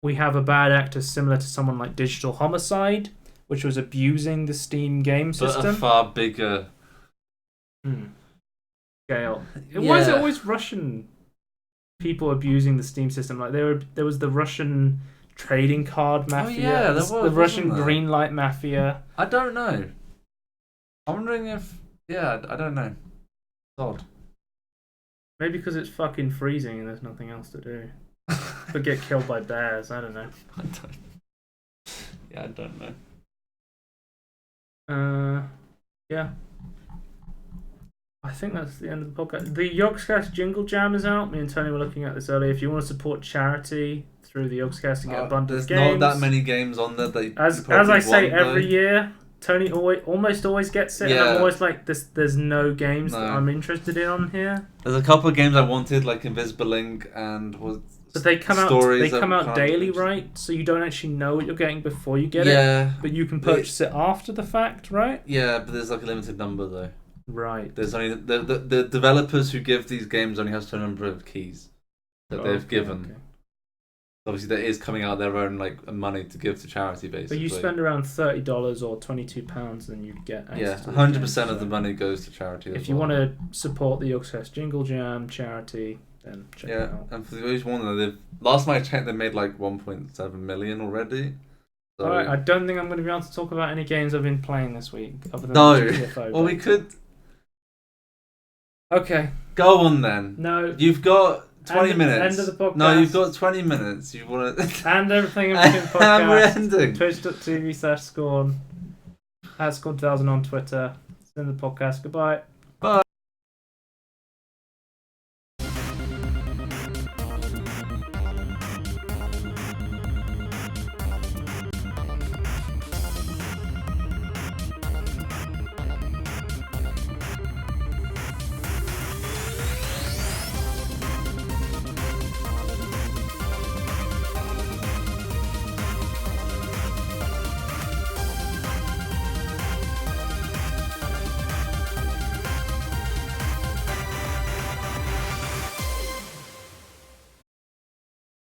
we have a bad actor similar to someone like Digital Homicide, which was abusing the Steam game system. But a far bigger scale. Why is it always Russian people abusing the Steam system? Like there was the Russian trading card mafia. Oh yeah, there was the Russian green light mafia. I don't know. I'm wondering if I don't know. It's odd. Maybe because it's fucking freezing and there's nothing else to do. But get killed by bears. I don't know. I don't know. Yeah. I think that's the end of the podcast. The Yogscast Jingle Jam is out. Me and Tony were looking at this earlier. If you want to support charity through the Yogscast and get a bunch of games. There's not that many games on there. As I say every year, Tony almost always gets it. Yeah. And I'm always like, there's no games that I'm interested in on here. There's a couple of games I wanted, like Invisible Link and but they come out daily, right? So you don't actually know what you're getting before you get it. But you can purchase it after the fact, right? Yeah, but there's like a limited number though. Right. There's only the developers who give these games only has a number of keys that they've given. Okay. Obviously, that is coming out their own like money to give to charity, basically. But you spend around $30 or £22, and you get access to 100% of the money goes to charity. If you want to support the Yogscast Jingle Jam charity, then check it out. And for those one, last night I checked, they made like 1.7 million already. So... Alright, I don't think I'm going to be able to talk about any games I've been playing this week. Other than GTFO, well, we could. Okay. Go on then. No. You've got 20 minutes. End of the podcast. No, you've got 20 minutes. You want to... And everything in between podcast. And we're ending. Twitch.tv/Scorn. @Scorn2000 on Twitter. It's in the podcast. Goodbye.